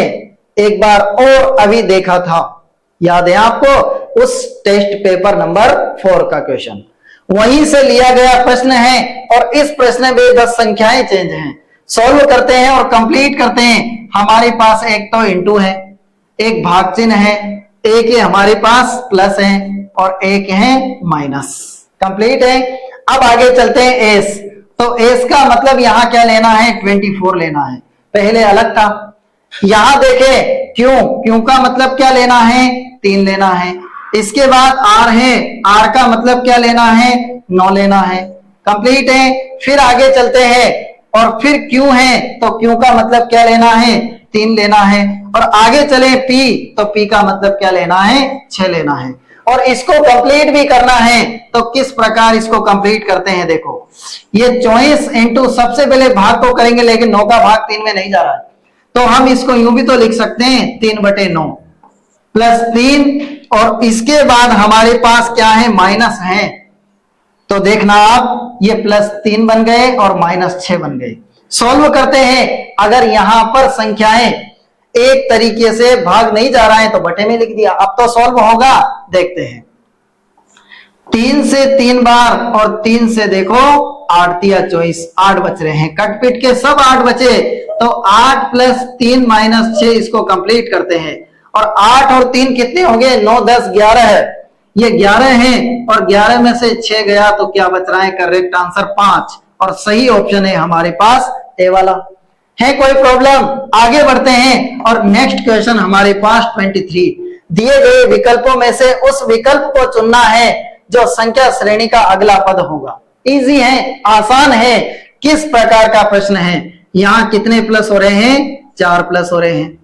Speaker 1: एक बार और अभी देखा था, याद है आपको? उस टेस्ट पेपर नंबर 4 का क्वेश्चन वहीं से लिया गया प्रश्न है और इस प्रश्न में 10 संख्याएं चेंज हैं। सॉल्व करते हैं और कंप्लीट करते हैं। हमारे पास एक तो इंटू है, एक भाग चिन्ह है, एक ये हमारे पास प्लस है और एक है माइनस। कंप्लीट है। अब आगे चलते हैं एस। तो एस का मतलब यहां क्या लेना है 24 लेना है, पहले अलग था। यहां देखें क्यों का मतलब क्या लेना है 3 लेना है। इसके बाद आर है, आर का मतलब क्या लेना है 9 लेना है। कंप्लीट है। फिर आगे चलते हैं और फिर क्यू है तो क्यू का मतलब क्या लेना है 3 लेना है। और आगे चले पी तो पी का मतलब क्या लेना है 6 लेना है। और इसको कंप्लीट भी करना है तो किस प्रकार इसको कंप्लीट करते हैं देखो, ये 24 इंटू सबसे पहले भाग को करेंगे लेकिन 9 का भाग 3 में नहीं जा रहा है तो हम इसको यूं भी तो लिख सकते हैं 3/9 प्लस 3 और इसके बाद हमारे पास क्या है माइनस है। तो देखना आप ये +3 बन गए और -6 बन गए। सॉल्व करते हैं। अगर यहां पर संख्याएं एक तरीके से भाग नहीं जा रहा है तो बटे में लिख दिया। अब तो सॉल्व होगा, देखते हैं। 3 से 3 बार और 3 से देखो 8 × 24, 8 बच रहे हैं। कट पिट के सब 8 बचे तो 8 + 3 - 6 इसको कंप्लीट करते हैं। और 8 और 3 कितने हो गए 9 10 11 है, ये 11 है और 11 में से 6 गया तो क्या बच रहा है करेक्ट आंसर 5 और सही ऑप्शन है हमारे पास ए वाला। है कोई प्रॉब्लम? आगे बढ़ते हैं और नेक्स्ट क्वेश्चन हमारे पास 23। दिए गए विकल्पों में से उस विकल्प को चुनना है जो संख्या श्रेणी का अगला पद होगा। इजी है, आसान है। किस प्रकार का प्रश्न है? यहां कितने प्लस हो रहे हैं 4 प्लस हो रहे हैं।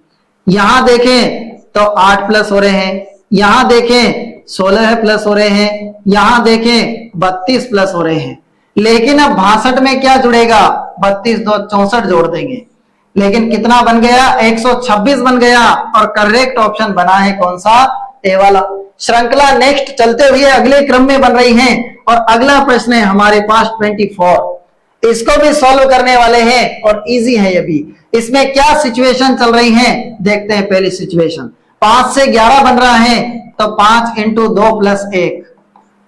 Speaker 1: यहां देखें तो 8 प्लस हो रहे हैं। यहां देखें 16 प्लस हो रहे हैं। यहां देखें 32 प्लस हो रहे हैं। लेकिन अब 62 में क्या जुड़ेगा 32 2 64 जोड़ देंगे। लेकिन कितना बन गया 126 बन गया और करेक्ट ऑप्शन बना है कौन सा ए वाला। श्रृंखला नेक्स्ट चलते हुए अगले क्रम में बन रही है और अगला प्रश्न है हमारे पास 24। इसको भी सॉल्व करने वाले हैं और इजी है ये भी। इसमें क्या सिचुएशन चल रही है देखते हैं। पहली सिचुएशन 5 से 11 बन रहा है तो 5 × 2 + 1,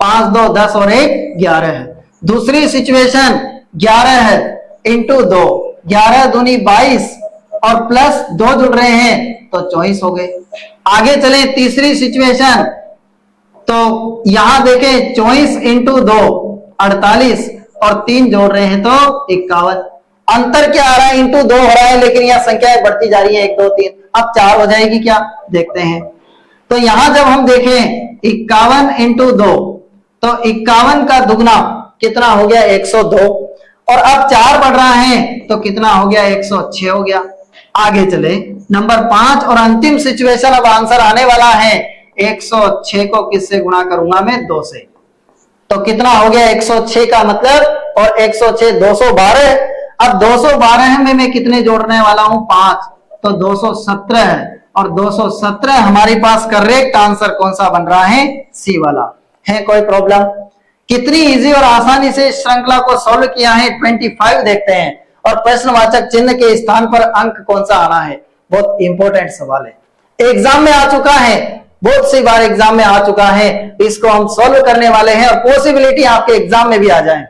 Speaker 1: 5 2 10 और 1 11 है। दूसरी सिचुएशन 11 × 2, 11 दूनी 22 और प्लस 2 जुड़ रहे हैं तो 24 हो गए। आगे चले तीसरी सिचुएशन तो यहां देखें 24 × 2 48 और 3 जोड़ रहे हैं तो 51। अंतर क्या आ रहा है इंटू 2 हो रहा है लेकिन यह संख्याएं बढ़ती जा रही है 1 2 3। अब 4 हो जाएगी क्या देखते हैं। तो यहां जब हम देखें 51 × 2 तो 51 का दुगना कितना हो गया 102 और अब 4 बढ़ रहा है तो कितना हो गया 106 हो गया। आगे चले नंबर 5 और अंतिम सिचुएशन। अब आंसर आने वाला है 106 को किससे गुणा करूंगा मैं 2 से। तो कितना हो गया 106 का मतलब, और 106 212। अब 212 में मैं कितने जोड़ने वाला हूं 5, तो 217 है, और 217 हमारे पास करेक्ट आंसर कौन सा बन रहा है, सी वाला है। कोई प्रॉब्लम? कितनी इजी और आसानी से इस श्रृंखला को सॉल्व किया है। 25 देखते हैं, और प्रश्नवाचक चिन्ह के स्थान पर अंक कौन सा आना है, बहुत इंपॉर्टेंट सवाल है, एग्जाम में आ चुका है, बहुत सी बार एग्जाम में आ चुका है। इसको हम सॉल्व करने वाले हैं, और पॉसिबिलिटी आपके एग्जाम में भी आ जाए।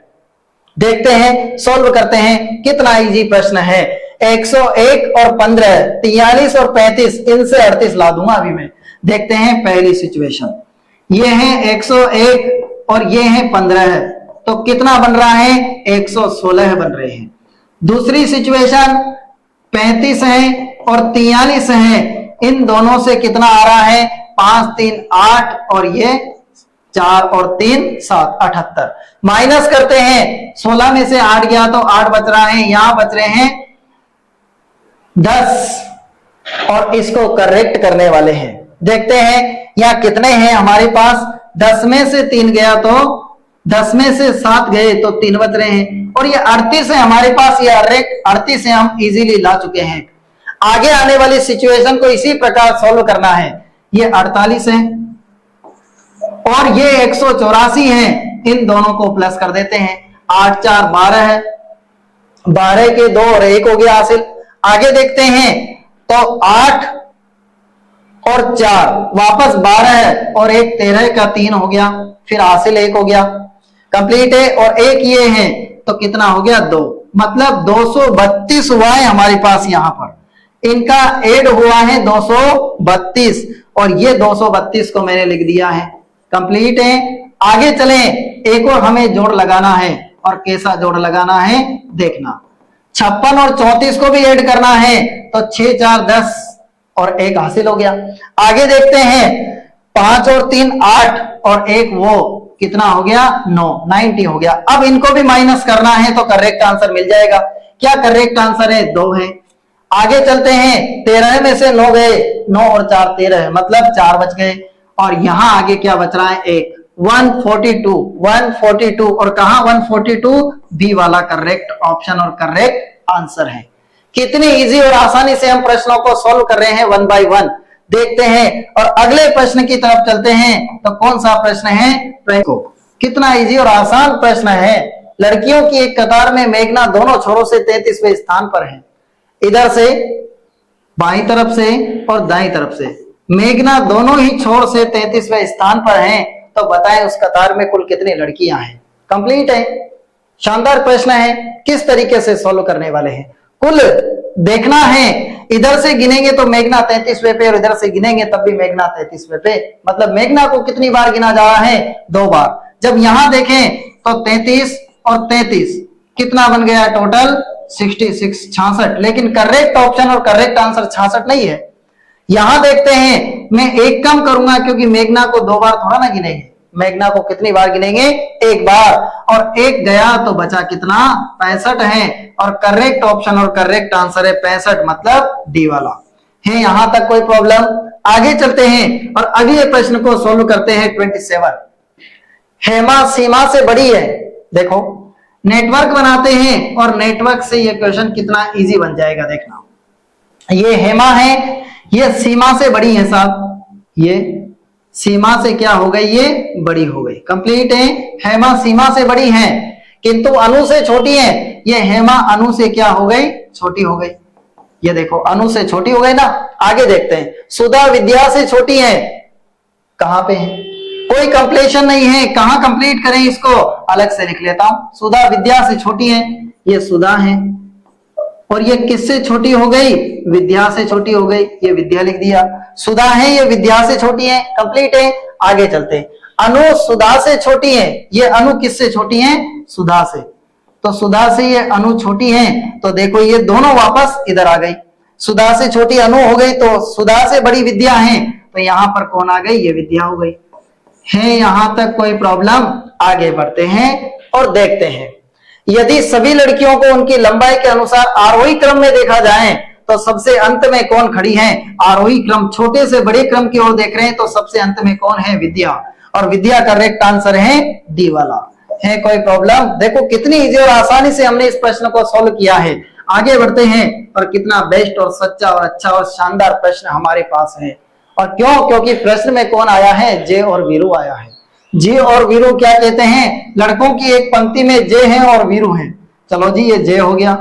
Speaker 1: देखते हैं, सॉल्व करते हैं, कितना इजी प्रश्न है। 101 और 15, 43 और 35, इनसे 38 ला दूंगा अभी मैं। देखते हैं पहली सिचुएशन, ये है 101 और ये है 15 है, तो कितना बन रहा है 116 बन रहे हैं। दूसरी सिचुएशन 35 है और 43 है, इन दोनों से कितना आ रहा है 5 3 8, और ये 4 और 3 7, 78। माइनस करते हैं, 16 में से 8 गया तो 8 बच रहा है, यहां बच रहे हैं 10, और इसको करेक्ट करने वाले हैं। देखते हैं यहां कितने हैं हमारे पास, 10 में से 3 गया तो 10 में से 7 गए तो 3 बच रहे हैं, और ये 38 है हमारे पास, ये 38 है, हम इजीली ला चुके हैं। आगे आने वाली सिचुएशन को इसी प्रकार सॉल्व करना है। ये 48 है और ये 184 है, इन दोनों को प्लस कर देते हैं, 8 4 12 है, 12 के 2 और 1 हो गया हासिल। आगे देखते हैं तो 8 और 4 वापस 12 है, और 1 13 का 3 हो गया, फिर हासिल 1 हो गया, कंप्लीट है, और 1 ये है तो कितना हो गया 2, मतलब 232 हुआ है हमारे पास। यहां पर इनका ऐड हुआ है 232, और ये 232 को मैंने लिख दिया है, कंप्लीट है। आगे चलें, एक और हमें जोड़ लगाना है, और कैसा जोड़ लगाना है देखना। 56 और 34 को भी ऐड करना है, तो 6 4 10 और 1 हासिल हो गया। आगे देखते हैं, 5 और 3 8 और 1 वो कितना हो गया 9, 90 हो गया। अब इनको भी माइनस करना है, तो करेक्ट आंसर मिल जाएगा। क्या करेक्ट आंसर है 2 है। आगे चलते हैं, 13 में से 9 गए, 9 और 4 13 है, मतलब 4 बच गए, और यहां आगे क्या बच रहा है 1, 142 और कहा 142 बी वाला करेक्ट ऑप्शन और करेक्ट आंसर है। कितनी इजी और आसानी से हम प्रश्नों को सॉल्व कर रहे हैं 1 बाय 1। देखते हैं और अगले प्रश्न की तरफ चलते हैं। तो कौन सा प्रश्न है, कितना इजी और आसान प्रश्न है। लड़कियों की एक कतार में मेघना दोनों छोरों से 33वें स्थान पर है, इधर से बाईं तरफ से और दाईं तरफ से मेघना दोनों ही छोर से 33वें स्थान पर हैं, तो बताएं उस कतार में कुल कितनी लड़कियां हैं। कंप्लीट है, शानदार प्रश्न है। किस तरीके से सॉल्व करने वाले हैं, कुल देखना है। इधर से गिनेंगे तो मेघना 33वें पे, और इधर से गिनेंगे तब भी मेघना 33वें पे, मतलब मेघना को कितनी बार गिना जा रहा है 2 बार। जब यहां देखें तो 33 और 33 कितना बन गया टोटल 66, 66। लेकिन करेक्ट ऑप्शन और करेक्ट आंसर 66 नहीं है। यहां देखते हैं, मैं एक कम करूंगा क्योंकि मेघना को 2 बार थोड़ा ना गिनेंगे, मेघना को कितनी बार गिनेंगे 1 बार, और 1 गया तो बचा कितना 65 है, और करेक्ट ऑप्शन और करेक्ट आंसर है 65, मतलब डी वाला है। यहां तक कोई प्रॉब्लम? आगे चलते हैं और अगले प्रश्न को सोल्व करते हैं। 27, हेमा सीमा से बड़ी है। देखो नेटवर्क बनाते हैं, और नेटवर्क से ये क्वेश्चन कितना इजी बन जाएगा देखना। ये हेमा है, ये सीमा से बड़ी है साहब, ये सीमा से क्या हो गई, ये बड़ी हो गई। कंप्लीट है, हेमा सीमा से बड़ी है किंतु अनु से छोटी है। ये हेमा अनु से क्या हो गई, छोटी हो गई। ये देखो अनु से छोटी हो गई ना। आगे देखते हैं, सुधा विद्या से छोटी है, कहां पे है, कोई कंप्लीशन नहीं है, कहां कंप्लीट करें इसको, अलग से लिख लेता हूं। सुधा विद्या से छोटी है, ये सुधा है, और ये किससे छोटी हो गई, विद्या से छोटी हो गई, ये विद्या लिख दिया। सुधा है, ये विद्या से छोटी है, कंप्लीट है। आगे चलते हैं, अनु सुधा से छोटी है, ये अनु किससे छोटी है, सुधा से, तो सुधा से ये अनु छोटी है, तो देखो ये दोनों वापस इधर आ गई। सुधा से छोटी अनु हो गई, तो सुधा से बड़ी विद्या है, तो यहां पर कौन आ गई, ये विद्या हो गई है। यहां तक कोई प्रॉब्लम? आगे बढ़ते हैं और देखते हैं, यदि सभी लड़कियों को उनकी लंबाई के अनुसार आरोही क्रम में देखा जाए तो सबसे अंत में कौन खड़ी है, आरोही क्रम, छोटे से बड़े क्रम की ओर देख रहे हैं तो सबसे अंत में कौन है, विद्या। और विद्या करेक्ट आंसर है डी वाला। है कोई प्रॉब्लम? देखो कितनी इजी और आसानी से हमने इस प्रश्न को सॉल्व किया है। आगे बढ़ते हैं और कितना बेस्ट और सच्चा और अच्छा और शानदार प्रश्न हमारे पास है। और क्यों? क्योंकि प्रश्न में कौन आया है? जे और वीरू आया है। जे और वीरू क्या कहते हैं? लड़कों की एक पंक्ति में जे है और वीरू है। चलो जी, ये जे हो गया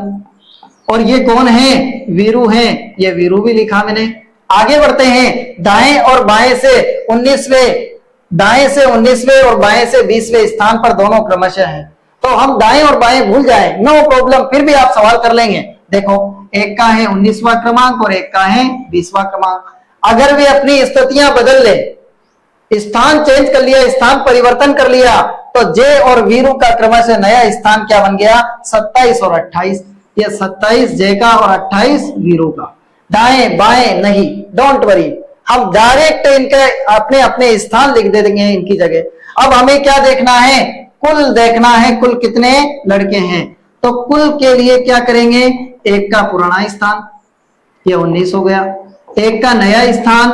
Speaker 1: और ये कौन है? वीरू है। ये वीरू भी लिखा मैंने। आगे बढ़ते हैं, दाएं और बाएं से 19वें, दाएं से 19वें और बाएं से 20वें स्थान पर दोनों क्रमशः है। तो हम दाएं और बाएं भूल जाए, नो प्रॉब्लम, फिर भी आप सवाल कर लेंगे। देखो, एक का है 19वां क्रमांक और एक का है 20वां क्रमांक। अगर वे अपनी स्थितियां बदल ले, स्थान चेंज कर लिया, स्थान परिवर्तन कर लिया, तो जे और वीरू का क्रमशः नया स्थान क्या बन गया? 27 और 28। ये 27 जे का और 28 वीरू का। दाएं बाएं नहीं, डोंट वरी, हम डायरेक्ट इनके अपने अपने स्थान लिख देंगे इनकी जगह। अब हमें क्या देखना है? कुल देखना है, कुल कितने लड़के हैं। तो कुल के लिए क्या करेंगे? एक का पुराना स्थान, ये 19 हो गया, एक का नया स्थान,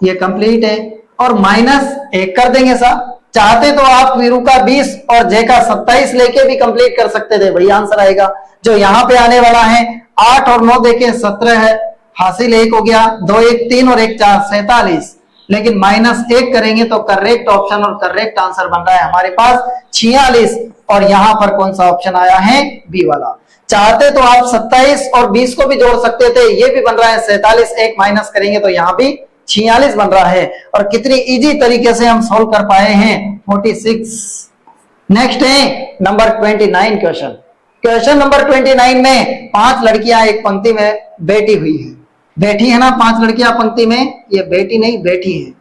Speaker 1: ये कंप्लीट है, और -1 कर देंगे साहब। चाहते तो आप वीरू का 20 और जे का 27 लेके भी कंप्लीट कर सकते थे, वही आंसर आएगा। जो यहाँ पे आने वाला है 8 और 9 देखें 17 है, हासिल 1 हो गया, 2 1 3 और 1 4 47, लेकिन -1 करेंगे तो करेक्ट ऑप्शन और करेक्ट आंसर बन रहा है हमारे पास 46। और यहां पर कौन सा ऑप्शन आया है? बी वाला। चाहते तो आप 27 और 20 को भी जोड़ सकते थे, ये भी बन रहा है 47, 1 माइनस करेंगे तो यहाँ भी 46 बन रहा है। और कितनी इजी तरीके से हम सोल्व कर पाए हैं, 46। नेक्स्ट है नंबर 29 क्वेश्चन। क्वेश्चन नंबर 29 में 5 लड़कियां एक पंक्ति में बैठी हुई है। बैठी है ना 5 लड़कियां पंक्ति में, ये बेटी नहीं बैठी है,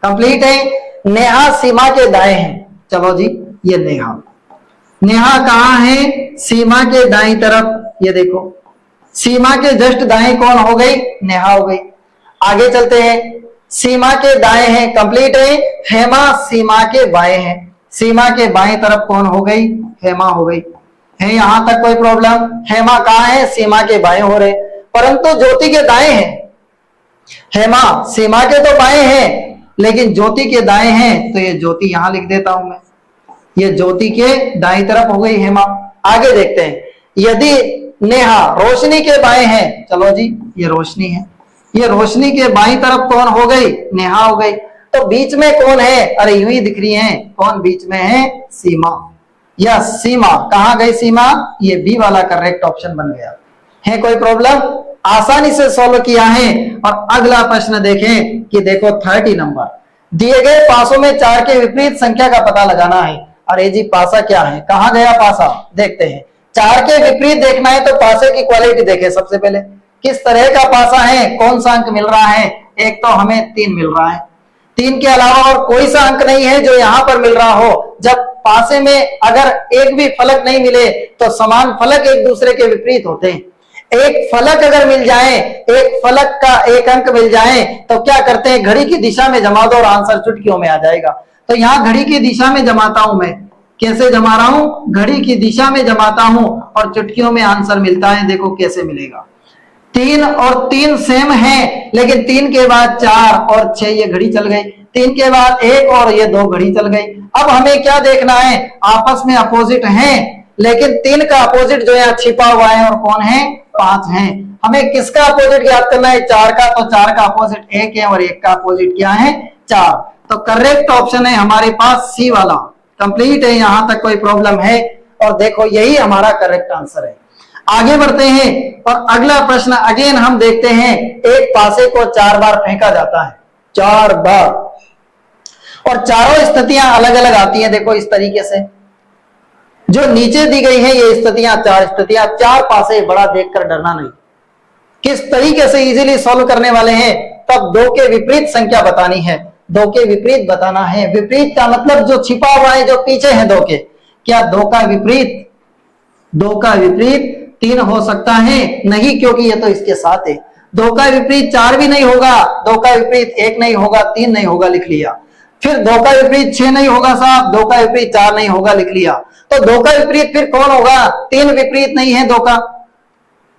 Speaker 1: कंप्लीट है। नेहा सीमा के दाएं है। चलो जी, ये नेहा, नेहा कहां है? सीमा के दाईं तरफ। ये देखो, सीमा के जस्ट दाएं कौन हो गई? नेहा हो गई। आगे चलते हैं, सीमा के दाएं हैं, कंप्लीट है। हेमा सीमा के बाएं है। सीमा के बाएं तरफ कौन हो गई? हेमा हो गई। है यहां तक कोई प्रॉब्लम? हेमा कहां है? सीमा के बाएं हो रहे, परंतु ज्योति के दाएं हैं। हेमा सीमा के तो बाएं हैं, लेकिन ज्योति के दाएं हैं, तो ये ज्योति यहां लिख देता हूं मैं। ये ज्योति के दाईं तरफ हो गई हेमा। आगे देखते हैं, यदि नेहा रोशनी के बाएं है, चलो जी ये रोशनी है, ये रोशनी के बाईं तरफ कौन हो गई? नेहा हो गई। तो बीच में कौन है? अरे यूं ही दिख रही है, कौन बीच में है? सीमा। या सीमा कहां गई? सीमा, ये बी वाला करेक्ट ऑप्शन बन गया। है कोई प्रॉब्लम? आसानी से सॉल्व किया है। और अगला प्रश्न देखें कि देखो 30 नंबर, दिए गए पासों में 4 के विपरीत संख्या का पता लगाना है। अरे जी पासा क्या है? कहां गया पासा? देखते हैं। 4 के विपरीत देखना है तो पासे की क्वालिटी देखें सबसे पहले, किस तरह का पासा है, कौन सा अंक मिल रहा है। एक तो हमें 3 मिल रहा है, 3 के अलावा और कोई सा अंक नहीं है जो यहां पर मिल रहा हो। जब पासे में अगर एक भी फलक नहीं मिले तो समान फलक एक दूसरे के विपरीत होते हैं। एक फलक अगर मिल जाए, एक फलक का एक अंक मिल जाए, तो क्या करते हैं? घड़ी की दिशा में जमा दो और आंसर चुटकियों में आ जाएगा। तो यहां घड़ी की दिशा में जमाता हूं मैं। कैसे जमा रहा हूं? घड़ी की दिशा में जमाता हूं और चुटकियों में आंसर मिलता है। देखो कैसे मिलेगा। 3 और 3 सेम है, लेकिन 3 के बाद 4 और 6 ये घड़ी चल गई, 3 के बाद 1 और ये 2 घड़ी चल गई। अब हमें क्या देखना है? आपस में अपोजिट हैं, लेकिन 3 का अपोजिट जो यहाँ छिपा हुआ है और कौन है? 5 है। हमें किसका अपोजिट याद करना है? 4 का। तो 4 का अपोजिट 1 है और 1 का अपोजिट क्या है? 4। तो करेक्ट ऑप्शन है हमारे पास सी वाला। कंप्लीट है, यहां तक कोई प्रॉब्लम है? और देखो यही हमारा करेक्ट आंसर है। आगे बढ़ते हैं और अगला प्रश्न अगेन हम देखते हैं। एक पासे को 4 बार फेंका जाता है, 4 बार, और चारों स्थितियां अलग अलग आती हैं। देखो इस तरीके से जो नीचे दी गई है, ये स्थितियां 4 स्थितियां, 4 पासे, बड़ा देखकर डरना नहीं। किस तरीके से इजीली सॉल्व करने वाले हैं? तब 2 के विपरीत संख्या बतानी है, 2 के विपरीत बताना है। विपरीत का मतलब जो छिपा हुआ है, जो पीछे है 2 के। क्या 2 का विपरीत, 2 का विपरीत 3 हो सकता है? नहीं, क्योंकि ये तो इसके साथ है। 2 का विपरीत 4 भी नहीं होगा, 2 का विपरीत 1 नहीं होगा, 3 नहीं होगा, लिख लिया। फिर 2 का विपरीत 6 नहीं होगा साहब, 2 का विपरीत 4 नहीं होगा, लिख लिया। तो 2 का विपरीत फिर कौन होगा? 3 विपरीत नहीं है 2 का,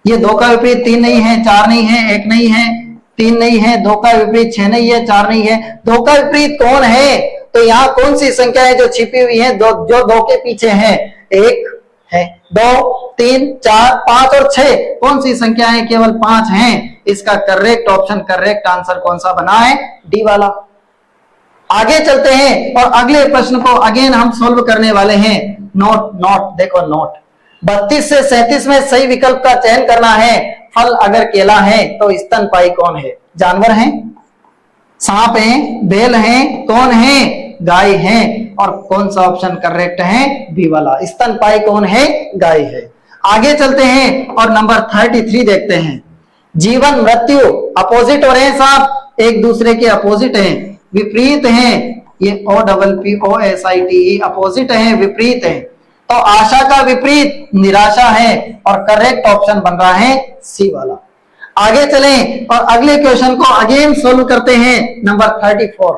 Speaker 1: ये 2 का विपरीत 3 नहीं है, 4 नहीं है, 1 नहीं है, 3 नहीं है, 2 का विपरीत 6 नहीं है, 4 नहीं है। 2 का विपरीत कौन है? तो यहाँ कौन सी संख्या है जो छिपी हुई है, जो 2 के पीछे है? 1 है, 2, 3, 4, 5 और 6, कौन सी संख्या है? केवल 5 है। इसका करेक्ट ऑप्शन, करेक्ट आंसर कौन सा बना है? डी वाला। आगे चलते हैं और अगले प्रश्न को अगेन हम सोल्व करने वाले हैं। नोट देखो, नोट 32 से 37 में सही विकल्प का चयन करना है। फल अगर केला है तो स्तनपायी कौन है? जानवर है, सांप है, बैल है, कौन है? गाय है। और कौन सा ऑप्शन करेक्ट है? बी वाला। स्तनपायी कौन है? गाय है। आगे चलते हैं और नंबर 33 देखते हैं। जीवन मृत्यु अपोजिट हो रहे हैं साहब, एक दूसरे के अपोजिट हैं, विपरीत हैं। ये OPPOSITE अपोजिट है, विपरीत है। तो आशा का विपरीत निराशा है और करेक्ट ऑप्शन बन रहा है सी वाला। आगे चलें और अगले क्वेश्चन को अगेन सोल्व करते हैं। नंबर 34,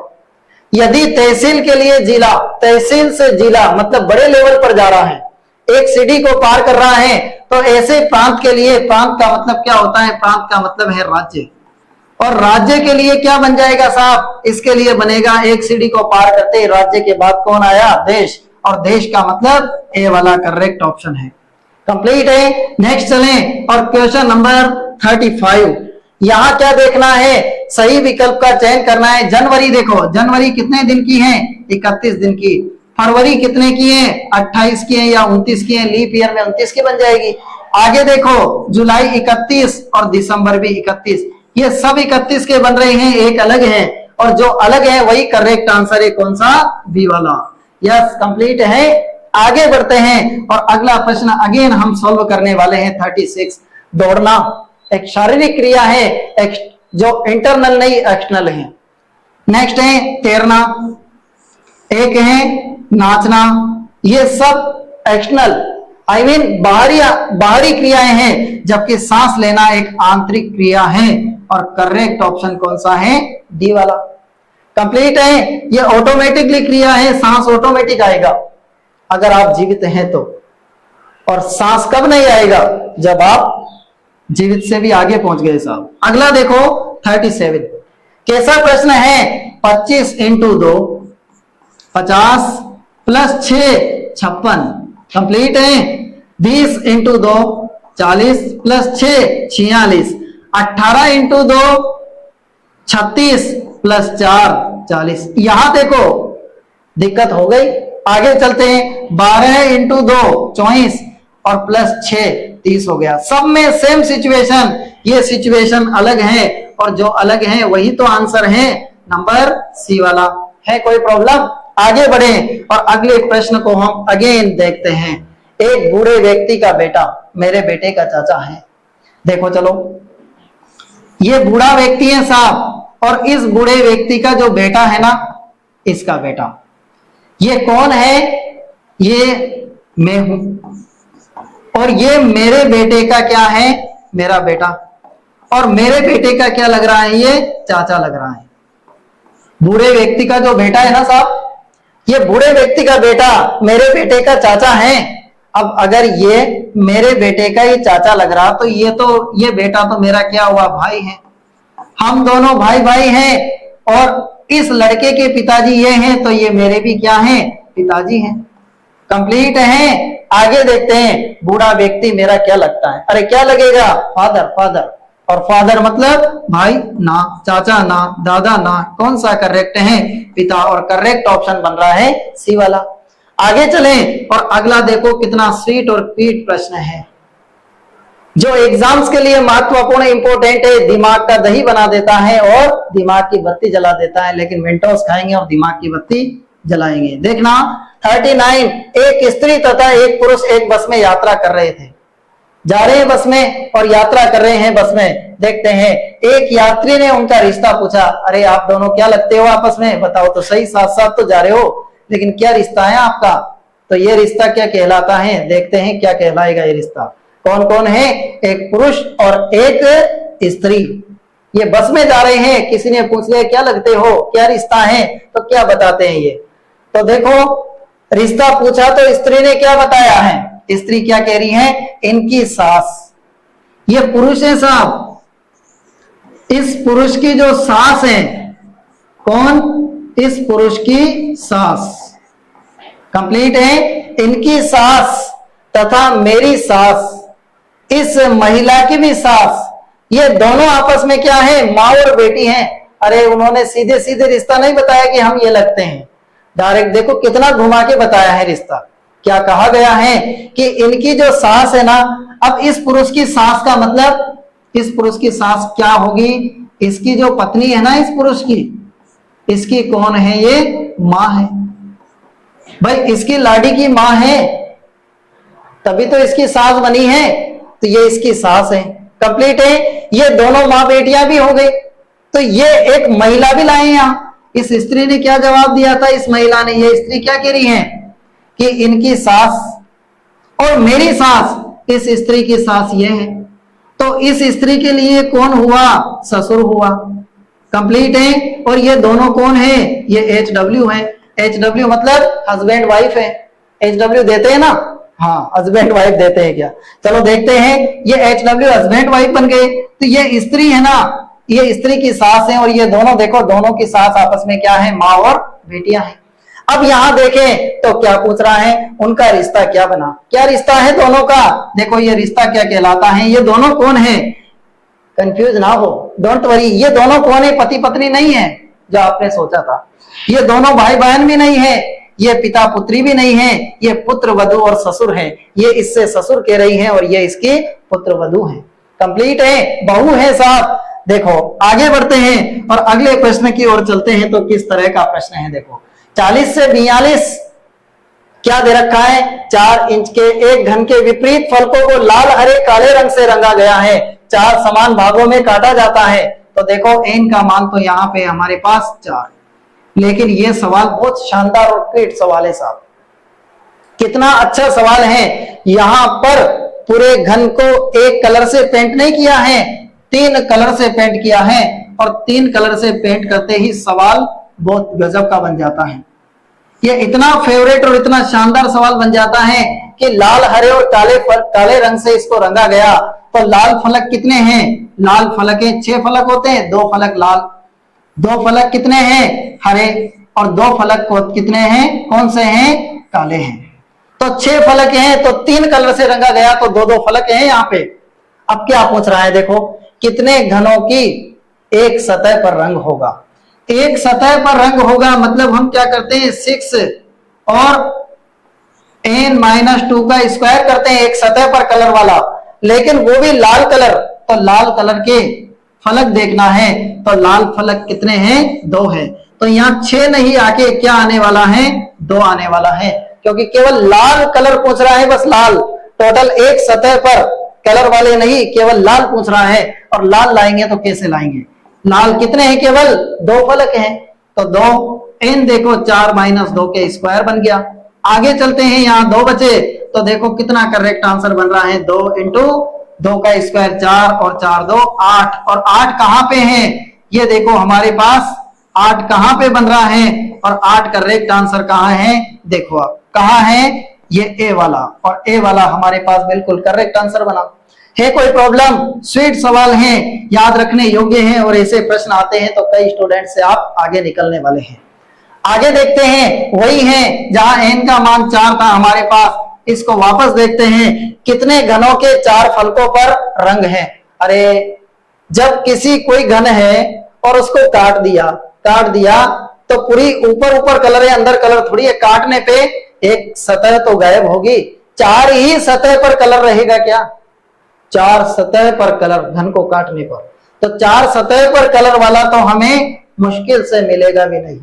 Speaker 1: यदि तहसील के लिए जिला, तहसील से जिला मतलब बड़े लेवल पर जा रहा है, एक सीढ़ी को पार कर रहा है, तो ऐसे प्रांत के लिए, प्रांत का मतलब क्या होता है? प्रांत का मतलब है राज्य। और राज्य के लिए क्या बन जाएगा साहब? इसके लिए बनेगा, एक सीढ़ी को पार करते राज्य के बाद कौन आया? देश। और देश का मतलब ए वाला करेक्ट ऑप्शन है। कंप्लीट है। नेक्स्ट चलें और क्वेश्चन नंबर 35। यहां क्या देखना है? सही विकल्प का चयन करना है। जनवरी देखो, जनवरी कितने दिन की है? 31 दिन की। फरवरी कितने की है? 28 की है या 29 की है? लीप ईयर में 29 की बन जाएगी। आगे देखो, जुलाई 31 और दिसंबर भी 31, ये सब 31 के बन रहे हैं, एक अलग है। और जो अलग है वही करेक्ट आंसर है। कौन सा? बी वाला। यस, कंप्लीट है। आगे बढ़ते हैं और अगला प्रश्न अगेन हम सॉल्व करने वाले हैं। 36, दौड़ना एक शारीरिक क्रिया है, जो इंटरनल नहीं एक्सटर्नल है। नेक्स्ट है तैरना, एक है नाचना, ये सब एक्सटर्नल आई मीन बाहरी क्रियाएं हैं, जबकि सांस लेना एक आंतरिक क्रिया है। और करेक्ट ऑप्शन कौन सा है? डी वाला। कंप्लीट है। ये ऑटोमेटिकली क्रिया है, सांस ऑटोमेटिक आएगा अगर आप जीवित हैं तो। और सांस कब नहीं आएगा? जब आप जीवित से भी आगे पहुंच गए साहब। अगला देखो 37, कैसा प्रश्न है? 25 × 2 50 + 6 56। कंप्लीट है। 20 × 2 40 + 6 46। 18 × 2 36 + 4 40। यहां देखो दिक्कत हो गई। आगे चलते हैं। 12 × 2 24 और +6 30 हो गया। सब में सेम सिचुएशन, ये सिचुएशन अलग है और जो अलग है वही तो आंसर है। नंबर सी वाला है। कोई प्रॉब्लम? आगे बढ़े और अगले प्रश्न को हम अगेन देखते हैं। एक बूढ़े व्यक्ति का बेटा मेरे बेटे का चाचा है। देखो चलो, ये बूढ़ा व्यक्ति है साहब, और इस बूढ़े व्यक्ति का जो बेटा है ना, इसका बेटा, ये कौन है? ये मैं हूं। और ये मेरे बेटे का क्या है? मेरा बेटा। और मेरे बेटे का क्या लग रहा है? ये चाचा लग रहा है। बूढ़े व्यक्ति का जो बेटा है ना साहब, ये बूढ़े व्यक्ति का बेटा मेरे बेटे का चाचा है। अब अगर ये मेरे बेटे का ये चाचा लग रहा, तो ये बेटा तो मेरा क्या हुआ? भाई है। हम दोनों भाई भाई हैं। और इस लड़के के पिताजी ये हैं, तो ये मेरे भी क्या हैं? पिताजी हैं। कंप्लीट है। आगे देखते हैं। बूढ़ा व्यक्ति मेरा क्या लगता है? अरे क्या लगेगा? फादर। फादर, और फादर मतलब भाई ना, चाचा ना, दादा ना। कौन सा करेक्ट है? पिता। और करेक्ट ऑप्शन बन रहा है सी वाला। आगे चलें और अगला देखो कितना स्वीट और क्वीट प्रश्न है, जो एग्जाम्स के लिए महत्वपूर्ण इंपोर्टेंट है। दिमाग का दही बना देता है और दिमाग की बत्ती जला देता है। लेकिन मेंटोस खाएंगे और दिमाग की बत्ती जलाएंगे। देखना 39, एक स्त्री तथा एक पुरुष एक बस में यात्रा कर रहे थे। जा रहे हैं बस में और यात्रा कर रहे हैं बस में। देखते हैं, एक यात्री ने उनका रिश्ता पूछा। अरे आप दोनों क्या लगते हो आपस में? बताओ तो सही, साथ साथ तो जा रहे हो, लेकिन क्या रिश्ता है आपका? तो ये रिश्ता क्या कहलाता है? देखते हैं क्या कहलाएगा ये रिश्ता। कौन कौन है? एक पुरुष और एक स्त्री। ये बस में जा रहे हैं। किसी ने पूछ लिया क्या लगते हो, क्या रिश्ता है, तो क्या बताते हैं ये? तो देखो, रिश्ता पूछा तो स्त्री ने क्या बताया है? स्त्री क्या कह रही है? इनकी सास। ये पुरुष है साहब। इस पुरुष की जो सास है, कौन? इस पुरुष की सास, कंप्लीट है, इनकी सास तथा मेरी सास, इस महिला की भी सास, ये दोनों आपस में क्या है, माँ और बेटी हैं। अरे उन्होंने सीधे सीधे रिश्ता नहीं बताया कि हम ये लगते हैं, डायरेक्ट देखो कितना घुमा के बताया है रिश्ता। क्या कहा गया है कि इनकी जो सास है ना, अब इस पुरुष की सास का मतलब, इस पुरुष की सास क्या होगी, इसकी जो पत्नी है ना इस पुरुष की, इसकी कौन है, ये माँ है भाई, इसकी लाड़ी की माँ है, तभी तो इसकी सास बनी है, तो ये इसकी सास है, कंप्लीट है। ये दोनों माँ बेटियां भी हो गई, तो ये एक महिला भी लाए यहां। इस स्त्री ने क्या जवाब दिया था, इस महिला ने, ये स्त्री क्या कह रही है कि इनकी सास और मेरी सास, इस स्त्री की सास ये है, तो इस स्त्री के लिए कौन हुआ, ससुर हुआ, कंप्लीट है। और ये दोनों कौन है, ये HW है, HW मतलब हस्बैंड वाइफ है, HW देते हैं ना, हाँ हस्बैंड वाइफ देते हैं क्या, चलो देखते हैं, ये HW हस्बैंड वाइफ बन गए, तो ये स्त्री है ना, ये स्त्री की सास है, और ये दोनों देखो, दोनों की सास आपस में क्या है, माँ और बेटियां हैं। अब यहां देखें तो क्या पूछ रहा है, उनका रिश्ता क्या बना, क्या रिश्ता है दोनों का, देखो ये रिश्ता क्या कहलाता है, ये दोनों कौन है, कंफ्यूज ना हो, डोंट वरी, ये दोनों कौन है, पति पत्नी नहीं है जो आपने सोचा था, ये दोनों भाई बहन भी नहीं है, ये पिता पुत्री भी नहीं है, ये पुत्र वधू और ससुर है, ये इससे ससुर कह रही है और ये इसकी पुत्र वधू है, कंप्लीट है, बहू है साहब। देखो आगे बढ़ते हैं और अगले प्रश्न की ओर चलते हैं, तो किस तरह का प्रश्न है, देखो 40 से 42 क्या दे रखा है, 4 इंच के एक घन के विपरीत फलकों को लाल हरे काले रंग से रंगा गया है, 4 समान भागों में काटा जाता है, तो देखो n का मान तो यहाँ पे हमारे पास 4, लेकिन ये सवाल बहुत शानदार और क्रिट सवाल है साहब, कितना अच्छा सवाल है। यहां पर पूरे घन को एक कलर से पेंट नहीं किया है, 3 कलर से पेंट किया है, और 3 कलर से पेंट करते ही सवाल बहुत गजब का बन जाता है। ये इतना फेवरेट और इतना शानदार सवाल बन जाता है कि लाल हरे और काले रंग से इसको रंगा गया, तो लाल फलक कितने हैं, लाल फलक है 6 फलक होते हैं, 2 फलक लाल, 2 फलक कितने हैं हरे, और 2 फलक कितने हैं, कौन से हैं, काले हैं, तो 6 फलक हैं, तो 3 कलर से रंगा गया, तो 2-2 फलक हैं यहाँ पे। अब क्या पूछ रहा है, देखो कितने घनों की एक सतह पर रंग होगा, एक सतह पर रंग होगा मतलब हम क्या करते हैं, 6 और n-2 का स्क्वायर करते हैं एक सतह पर कलर वाला, लेकिन वो भी लाल कलर, तो लाल कलर के फलक देखना है, तो लाल फलक कितने हैं, 2 है, तो यहाँ 6 नहीं आके क्या आने वाला है, 2 आने वाला है, क्योंकि केवल लाल कलर पूछ रहा है, बस लाल, टोटल एक सतह पर कलर वाले नहीं, केवल लाल पूछ रहा है, और लाल लाएंगे तो कैसे लाएंगे, लाल कितने हैं, केवल 2 फलक हैं, तो 2 n देखो 4 - 2 के स्क्वायर बन गया। आगे चलते हैं, यहाँ 2 बचे, तो देखो कितना करेक्ट आंसर बन रहा है, 2 × 2 का स्क्वायर 4 और 4 2 8, और 8 कहां पे है, ये देखो हमारे पास 8 कहां पे बन रहा है, और 8 करेक्ट आंसर कहां है, देखो आप कहां है, ये ए वाला, और ए वाला हमारे पास बिल्कुल करेक्ट आंसर बना है। कोई प्रॉब्लम, स्वीट सवाल है, याद रखने योग्य है, और ऐसे प्रश्न आते हैं तो कई स्टूडेंट से आप आगे निकलने वाले हैं। आगे देखते हैं, वही है जहां n का मान 4 था हमारे पास, इसको वापस देखते हैं, कितने घनों के 4 फलकों पर रंग है। अरे जब किसी कोई घन है और उसको काट दिया तो पूरी ऊपर कलर है, अंदर कलर थोड़ी है, काटने पे एक सतह तो गायब होगी, 4 ही सतह पर कलर रहेगा क्या, 4 सतह पर कलर, घन को काटने पर, तो 4 सतह पर कलर वाला तो हमें मुश्किल से मिलेगा भी नहीं।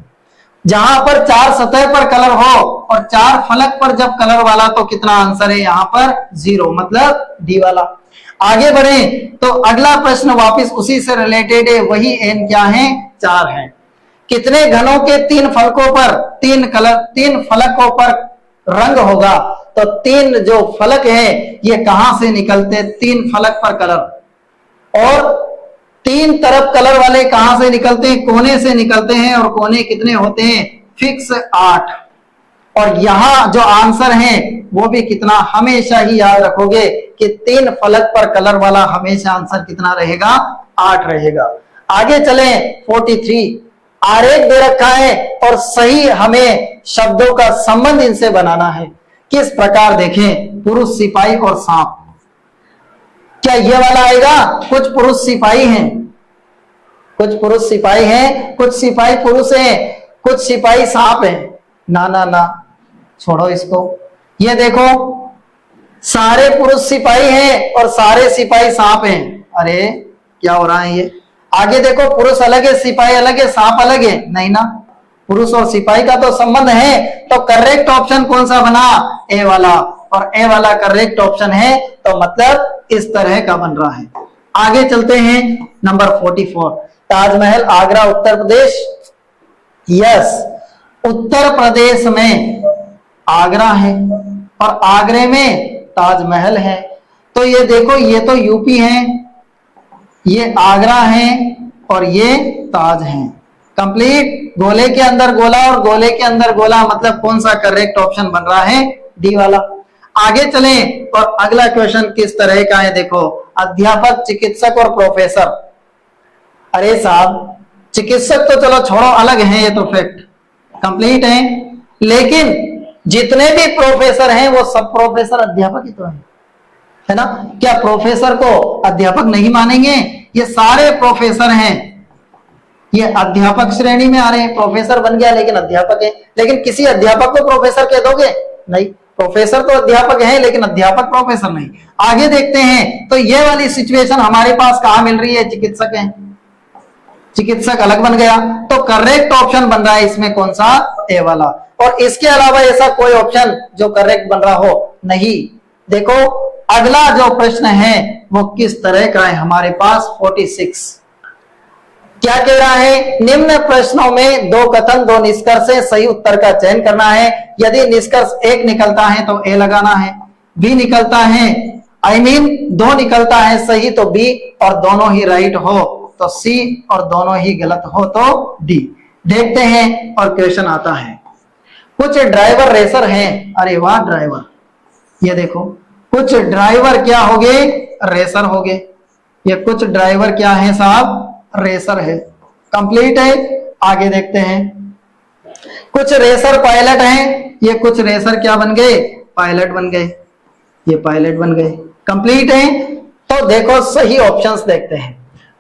Speaker 1: जहां पर 4 सतह पर कलर हो और 4 फलक पर जब कलर वाला, तो कितना आंसर है यहाँ पर, 0, मतलब डी वाला। आगे बढ़े तो अगला प्रश्न वापस उसी से रिलेटेड है, वही n क्या है, 4 है। कितने घनों के 3 फलकों पर 3 फलकों पर रंग होगा, तो 3 जो फलक है ये कहां से निकलते, 3 फलक पर कलर, और 3 तरफ कलर वाले कहां से निकलते हैं, कोने से निकलते हैं, और कोने कितने होते हैं, फिक्स 8, और यहां जो आंसर है वो भी कितना, हमेशा ही याद रखोगे कि 3 फलक पर कलर वाला हमेशा आंसर कितना रहेगा, 8 रहेगा। आगे चलें 43, आरेख दे रखा है और सही हमें शब्दों का संबंध इनसे बनाना है। किस प्रकार देखें, पुरुष सिपाही और सांप, क्या ये वाला आएगा? कुछ पुरुष सिपाही हैं, कुछ पुरुष सिपाही हैं, कुछ सिपाही पुरुष हैं, कुछ सिपाही सांप हैं। ना ना ना, छोड़ो इसको। ये देखो, सारे पुरुष सिपाही हैं और सारे सिपाही सांप हैं। अरे क्या हो रहा है ये? आगे देखो, पुरुष अलग है, सिपाही अलग है, सांप अलग है। नहीं ना, पुरुष और सिपाही का तो संबंध है। तो करेक्ट ऑप्शन कौन सा बना? ए वाला। और ए वाला करेक्ट ऑप्शन है, तो मतलब इस तरह का बन रहा है। आगे चलते हैं, नंबर 44, ताजमहल आगरा उत्तर प्रदेश। यस, उत्तर प्रदेश में आगरा है और आगरे में ताजमहल है। तो ये देखो, ये तो यूपी है, ये आगरा है और ये ताज है। कंप्लीट। गोले के अंदर गोला और गोले के अंदर गोला, मतलब कौन सा करेक्ट ऑप्शन बन रहा है? डी वाला। आगे चलें और अगला क्वेश्चन किस तरह का है देखो, अध्यापक, चिकित्सक और प्रोफेसर। अरे साहब, चिकित्सक तो चलो छोड़ो, अलग है, ये तो फैक्ट कंप्लीट है, लेकिन जितने भी प्रोफेसर हैं वो सब प्रोफेसर अध्यापक ही तो है ना? क्या प्रोफेसर को अध्यापक नहीं मानेंगे? ये सारे प्रोफेसर हैं, ये अध्यापक श्रेणी में आ रहे हैं। प्रोफेसर बन गया लेकिन अध्यापक है। लेकिन किसी अध्यापक को प्रोफेसर कह दोगे? नहीं, प्रोफेसर तो अध्यापक है लेकिन अध्यापक प्रोफेसर नहीं। आगे देखते हैं, तो ये वाली सिचुएशन हमारे पास कहां मिल रही है? चिकित्सक है, चिकित्सक अलग बन गया। तो करेक्ट ऑप्शन बन रहा है इसमें कौन सा? ए वाला। और इसके अलावा ऐसा कोई ऑप्शन जो करेक्ट बन रहा हो? नहीं। देखो अगला जो प्रश्न है वो किस तरह का है हमारे पास, 46। क्या कह रहा है? निम्न प्रश्नों में दो कथन दो निष्कर्ष है, सही उत्तर का चयन करना है। यदि निष्कर्ष एक निकलता है तो ए लगाना है, बी निकलता है, दो निकलता है सही तो बी, और दोनों ही राइट हो तो सी, और दोनों ही गलत हो तो डी। देखते हैं और क्वेश्चन आता है। कुछ ड्राइवर रेसर हैं। अरे वाह, ड्राइवर, ये देखो, कुछ ड्राइवर क्या हो गए? रेसर हो गए। ये कुछ ड्राइवर क्या है साहब? रेसर है। कंप्लीट है। आगे देखते हैं, कुछ रेसर पायलट हैं। ये कुछ रेसर क्या बन गए? पायलट बन गए। ये पायलट बन गए। कंप्लीट है। तो देखो सही ऑप्शंस देखते हैं।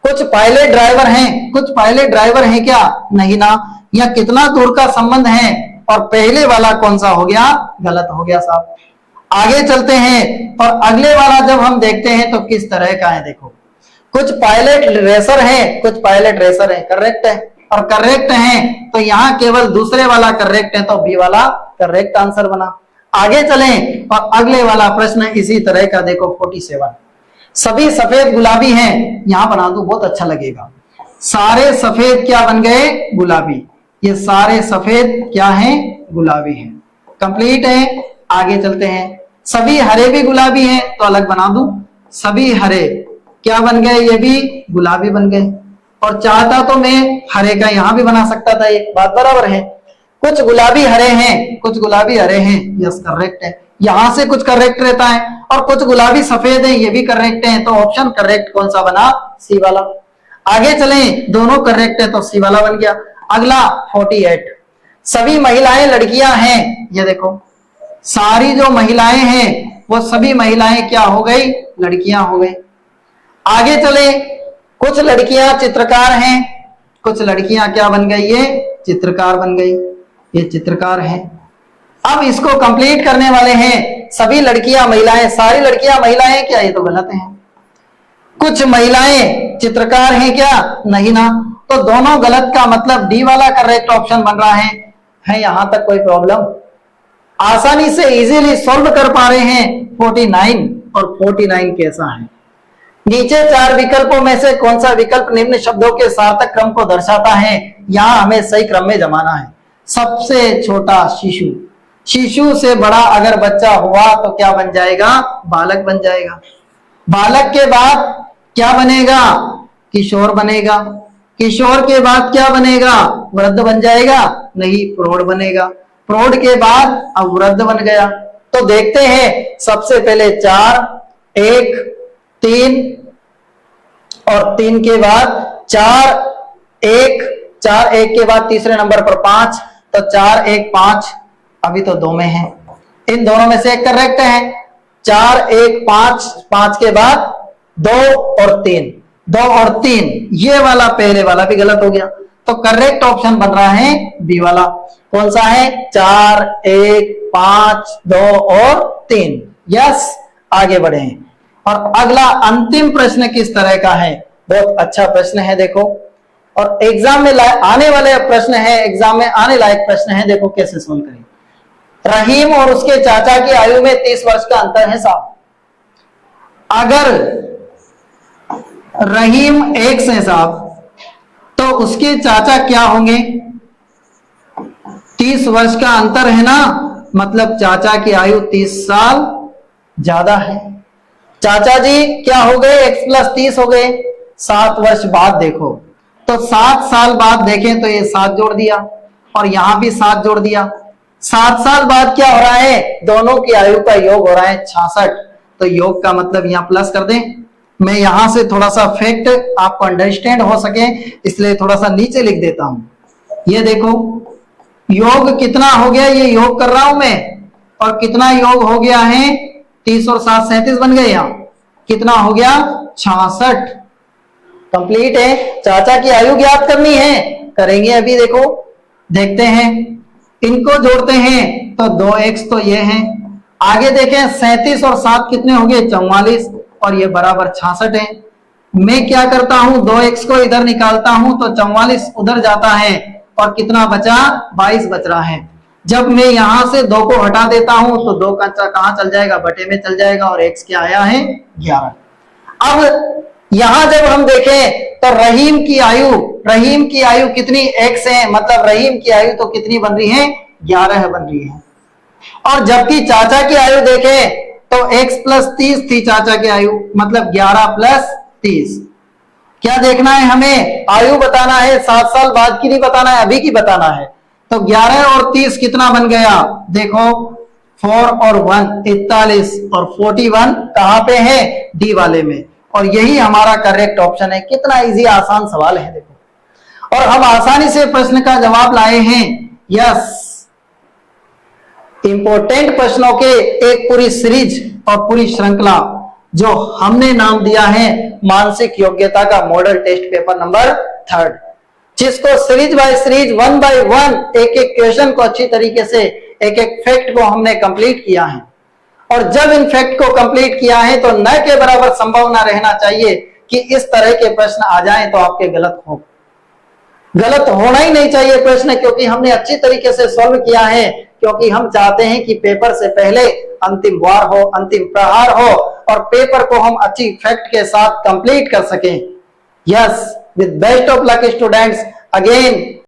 Speaker 1: कुछ पायलट ड्राइवर हैं, कुछ पायलट ड्राइवर हैं क्या? नहीं ना। यह कितना दूर का संबंध है? और पहले वाला कौन सा हो गया? गलत हो गया साहब। आगे चलते हैं और अगले वाला जब हम देखते हैं तो किस तरह का है देखो, कुछ पायलट रेसर हैं, कुछ पायलट रेसर हैं। करेक्ट है, और करेक्ट है तो यहाँ केवल दूसरे वाला करेक्ट है, तो बी वाला करेक्ट आंसर बना। आगे चलें और अगले वाला प्रश्न इसी तरह का देखो, 47। सभी सफेद गुलाबी हैं। यहां बना दो, बहुत अच्छा लगेगा। सारे सफेद क्या बन गए? गुलाबी। ये सारे सफेद क्या हैं? गुलाबी हैं। कंप्लीट है। आगे चलते हैं। सभी हरे भी गुलाबी हैं, तो अलग बना दूं। सभी हरे क्या बन गए? ये भी गुलाबी बन गए। और चाहता तो मैं हरे का यहां भी बना सकता था, ये बात बराबर है। कुछ गुलाबी हरे हैं, कुछ गुलाबी हरे हैं। यस, करेक्ट है। यहां से कुछ करेक्ट रहता है, और कुछ गुलाबी सफेद है, ये भी करेक्ट है। तो ऑप्शन करेक्ट कौन सा बना? सी वाला। आगे चलें, दोनों करेक्ट है तो सी वाला बन गया। अगला 48। सभी महिलाएं लड़कियां हैं। ये देखो, सारी जो महिलाएं हैं वो सभी महिलाएं क्या हो गई? लड़कियां हो गई। आगे चले, कुछ लड़कियां चित्रकार हैं, कुछ लड़कियां क्या बन गई? ये चित्रकार बन गई। ये चित्रकार हैं। अब इसको कंप्लीट करने वाले हैं। सभी लड़कियां महिलाएं, सारी लड़कियां महिलाएं क्या? ये तो गलत है। कुछ महिलाएं चित्रकार हैं क्या? नहीं ना। तो दोनों गलत का मतलब डी वाला करेक्ट ऑप्शन बन रहा है यहां तक कोई प्रॉब्लम? आसानी से इजीली सॉल्व कर पा रहे हैं। 49 और 49 कैसा है? नीचे चार विकल्पों में से कौन सा विकल्प निम्न शब्दों के सार्थक क्रम को दर्शाता है? यहां हमें सही क्रम में जमाना है। सबसे छोटा शिशु, शिशु से बड़ा अगर बच्चा हुआ तो क्या बन जाएगा? बालक बन जाएगा। बालक के बाद क्या बनेगा? किशोर बनेगा। किशोर के बाद क्या बनेगा? वृद्ध बन जाएगा? नहीं, प्रौढ़ बनेगा। प्रौढ़ के बाद अब वृद्ध बन गया। तो देखते हैं, सबसे पहले 4, 1, 3 और 3 के बाद 4, 1, 4 1 के बाद तीसरे नंबर पर 5, तो 4 1 5 अभी तो 2 में है, इन दोनों में से एक करेक्ट है। 4 1 5 5 के बाद 2 और 3, 2 और 3 ये वाला पहले वाला भी गलत हो गया, तो करेक्ट ऑप्शन बन रहा है बी वाला। कौन सा है? 4 1 5 2 और 3। यस, आगे बढ़े। और अगला अंतिम प्रश्न किस तरह का है? बहुत अच्छा प्रश्न है देखो, और एग्जाम में आने वाले प्रश्न है, एग्जाम में आने लायक प्रश्न है। देखो कैसे सोल्व करें। रहीम और उसके चाचा की आयु में 30 वर्ष का अंतर है साहब। अगर रहीम x है साहब, तो उसके चाचा क्या होंगे? 30 वर्ष का अंतर है ना, मतलब चाचा की आयु 30 साल ज्यादा है। चाचा जी क्या हो गए? x प्लस 30 हो गए। 7 वर्ष बाद देखो, तो 7 साल बाद देखें तो ये 7 जोड़ दिया और यहां भी 7 जोड़ दिया। 7 साल बाद क्या हो रहा है? दोनों की आयु का योग हो रहा है 66, तो योग का मतलब यहां प्लस कर दें। मैं यहां से थोड़ा सा फैक्ट आपको अंडरस्टैंड हो सके इसलिए थोड़ा सा नीचे लिख देता हूं। ये देखो योग कितना हो गया, ये योग कर रहा हूं मैं, और कितना योग हो गया है? 30 और 7 37 बन गए। यहां कितना हो गया? 66 कंप्लीट है। चाचा की आयु ज्ञात करनी है, करेंगे अभी। देखो देखते हैं, इनको जोड़ते हैं तो 2x तो ये है। आगे देखें 37 और 7 कितने हो गए? 44, और ये बराबर 66 है। मैं क्या करता हूं? 2x को इधर निकालता हूं तो 44 उधर जाता है और कितना बचा? 22 बच रहा है। जब मैं यहां से 2 को हटा देता हूं तो 2 का कहां चल जाएगा? बटे में चल जाएगा, और x क्या आया है? 11। अब यहां जब हम देखें तो रहीम की आयु कितनी? x है, मतलब रहीम की आयु तो कितनी बन रही है? 11 बन रही है। और जबकि चाचा की आयु देखें तो x प्लस 30 थी चाचा की आयु, मतलब 11 प्लस 30। क्या देखना है हमें? आयु बताना है, 7 साल बाद की नहीं बताना है, अभी की बताना है। तो 11 और 30 कितना बन गया? देखो 4 और 1 41, और 41 कहां पे है? डी वाले में, और यही हमारा करेक्ट ऑप्शन है। कितना इजी आसान सवाल है देखो, और हम आसानी से प्रश्न का जवाब लाए हैं। यस, इंपॉर्टेंट प्रश्नों के एक पूरी सीरीज और पूरी श्रृंखला जो हमने नाम दिया है मानसिक योग्यता का मॉडल टेस्ट पेपर नंबर 3, जिसको सीरीज बाय सीरीज 1 बाय 1 एक एक क्वेश्चन को अच्छी तरीके से एक एक फैक्ट को हमने कंप्लीट किया है। और जब इन फैक्ट को कंप्लीट किया है तो न के बराबर संभावना रहना चाहिए कि इस तरह के प्रश्न आ जाएं तो आपके गलत होना ही नहीं चाहिए प्रश्न, क्योंकि हमने अच्छी तरीके से सॉल्व किया है, क्योंकि हम चाहते हैं कि पेपर से पहले अंतिम वार हो, अंतिम प्रहार हो, और पेपर को हम अच्छी फैक्ट के साथ कंप्लीट कर सकें। Yes, with best of luck students, again